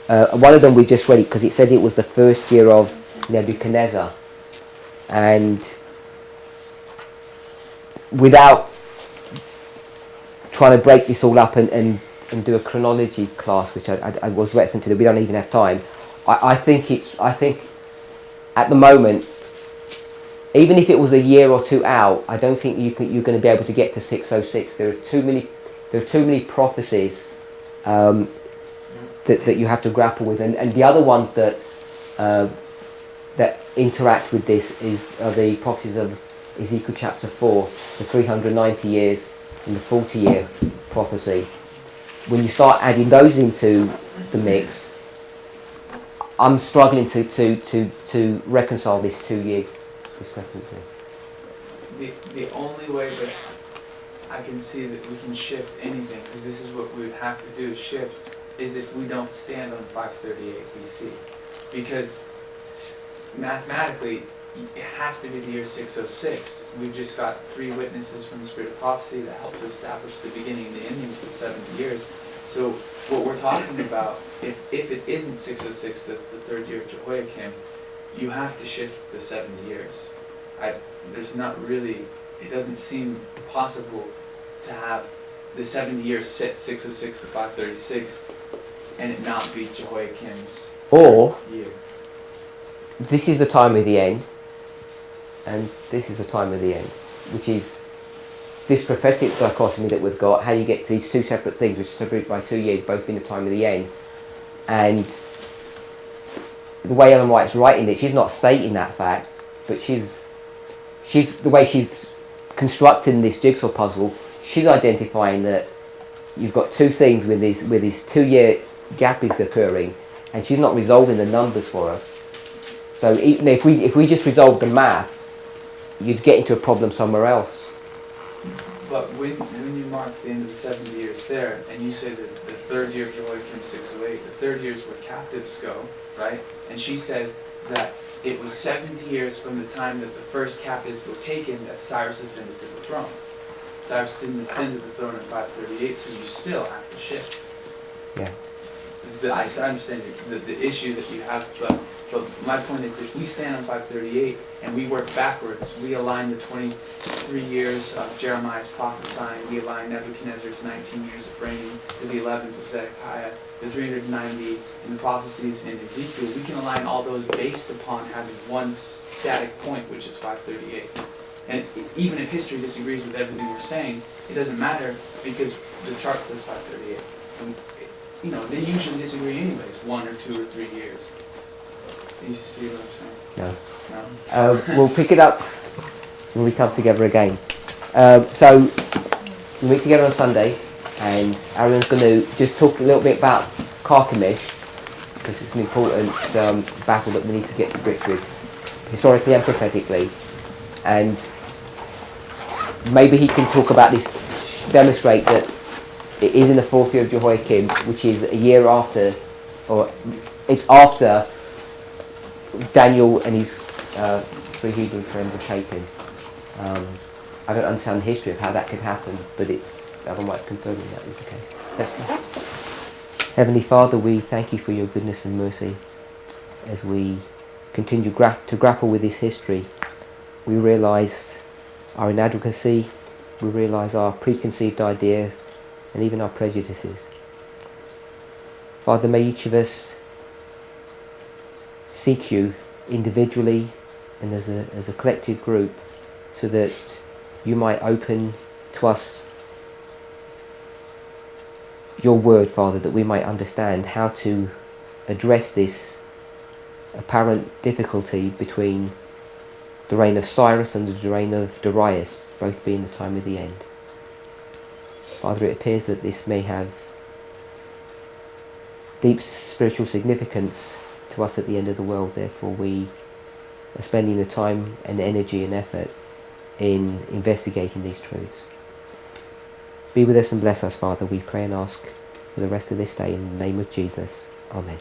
One of them we just read it because it said it was the 1st year of Nebuchadnezzar. And without trying to break this all up and do a chronology class, which I was reticent to do, we don't even have time. I think at the moment, even if it was a year or two out, I don't think you're going to be able to get to 606. There are too many prophecies that you have to grapple with, and the other ones that interact with this are the prophecies of Ezekiel chapter 4, the 390 years, and the 40-year prophecy. When you start adding those into the mix, I'm struggling to reconcile this 2-year discrepancy. The only way that I can see that we can shift anything, because this is what we would have to do, shift, is if we don't stand on 538 BC. Because mathematically, it has to be the year 606. We've just got 3 witnesses from the Spirit of Prophecy that help to establish the beginning and the ending of the 70 years. So what we're talking about, if it isn't 606, that's the 3rd year of Jehoiakim, you have to shift the 70 years. There's not really, it doesn't seem possible to have the 70 years set 606 to 536 and it not be Jehoiakim's year. This is the time of the end, and this is the time of the end, which is this prophetic dichotomy that we've got, how you get to these 2 separate things, which are separated by 2 years, both being the time of the end. And the way Ellen White's writing it, she's not stating that fact, but she's the way she's constructing this jigsaw puzzle, she's identifying that you've got 2 things with this 2-year gap is occurring, and she's not resolving the numbers for us. So even if we just resolve the maths, you'd get into a problem somewhere else. But when you mark the end of the 70 years there, and you say that the 3rd year of Jehoiakim 608, the 3rd year is where captives go, right? And she says that it was 70 years from the time that the first captives were taken that Cyrus ascended to the throne. Cyrus didn't ascend to the throne in 538, so you still have to shift. Yeah. I understand the issue that you have, but But my point is, if we stand on 538 and we work backwards, we align the 23 years of Jeremiah's prophesying, we align Nebuchadnezzar's 19 years of reigning to the 11th of Zedekiah, the 390 in the prophecies in Ezekiel. We can align all those based upon having one static point, which is 538. And even if history disagrees with everything we're saying, it doesn't matter because the chart says 538. And, you know, they usually disagree anyways, 1 or 2 or 3 years. You see what I'm saying? No. No? We'll pick it up when we come together again. So we meet together on Sunday, and Aaron's going to just talk a little bit about Carchemish, because it's an important battle that we need to get to grips with, historically and prophetically. And maybe he can talk about this, demonstrate that it is in the 4th year of Jehoiakim, which is a year after, or it's after Daniel and his 3 Hebrew friends are taken. I don't understand the history of how that could happen, but it otherwise confirming that is the case. Let's pray. Heavenly Father, we thank you for your goodness and mercy as we continue to grapple with this history. We realise our inadequacy, we realise our preconceived ideas and even our prejudices. Father, may each of us seek you individually and as a collective group so that you might open to us your word, Father, that we might understand how to address this apparent difficulty between the reign of Cyrus and the reign of Darius, both being the time of the end. Father, it appears that this may have deep spiritual significance to us at the end of the world. Therefore, we are spending the time and energy and effort in investigating these truths. Be with us and bless us, Father, we pray and ask for the rest of this day in the name of Jesus. Amen.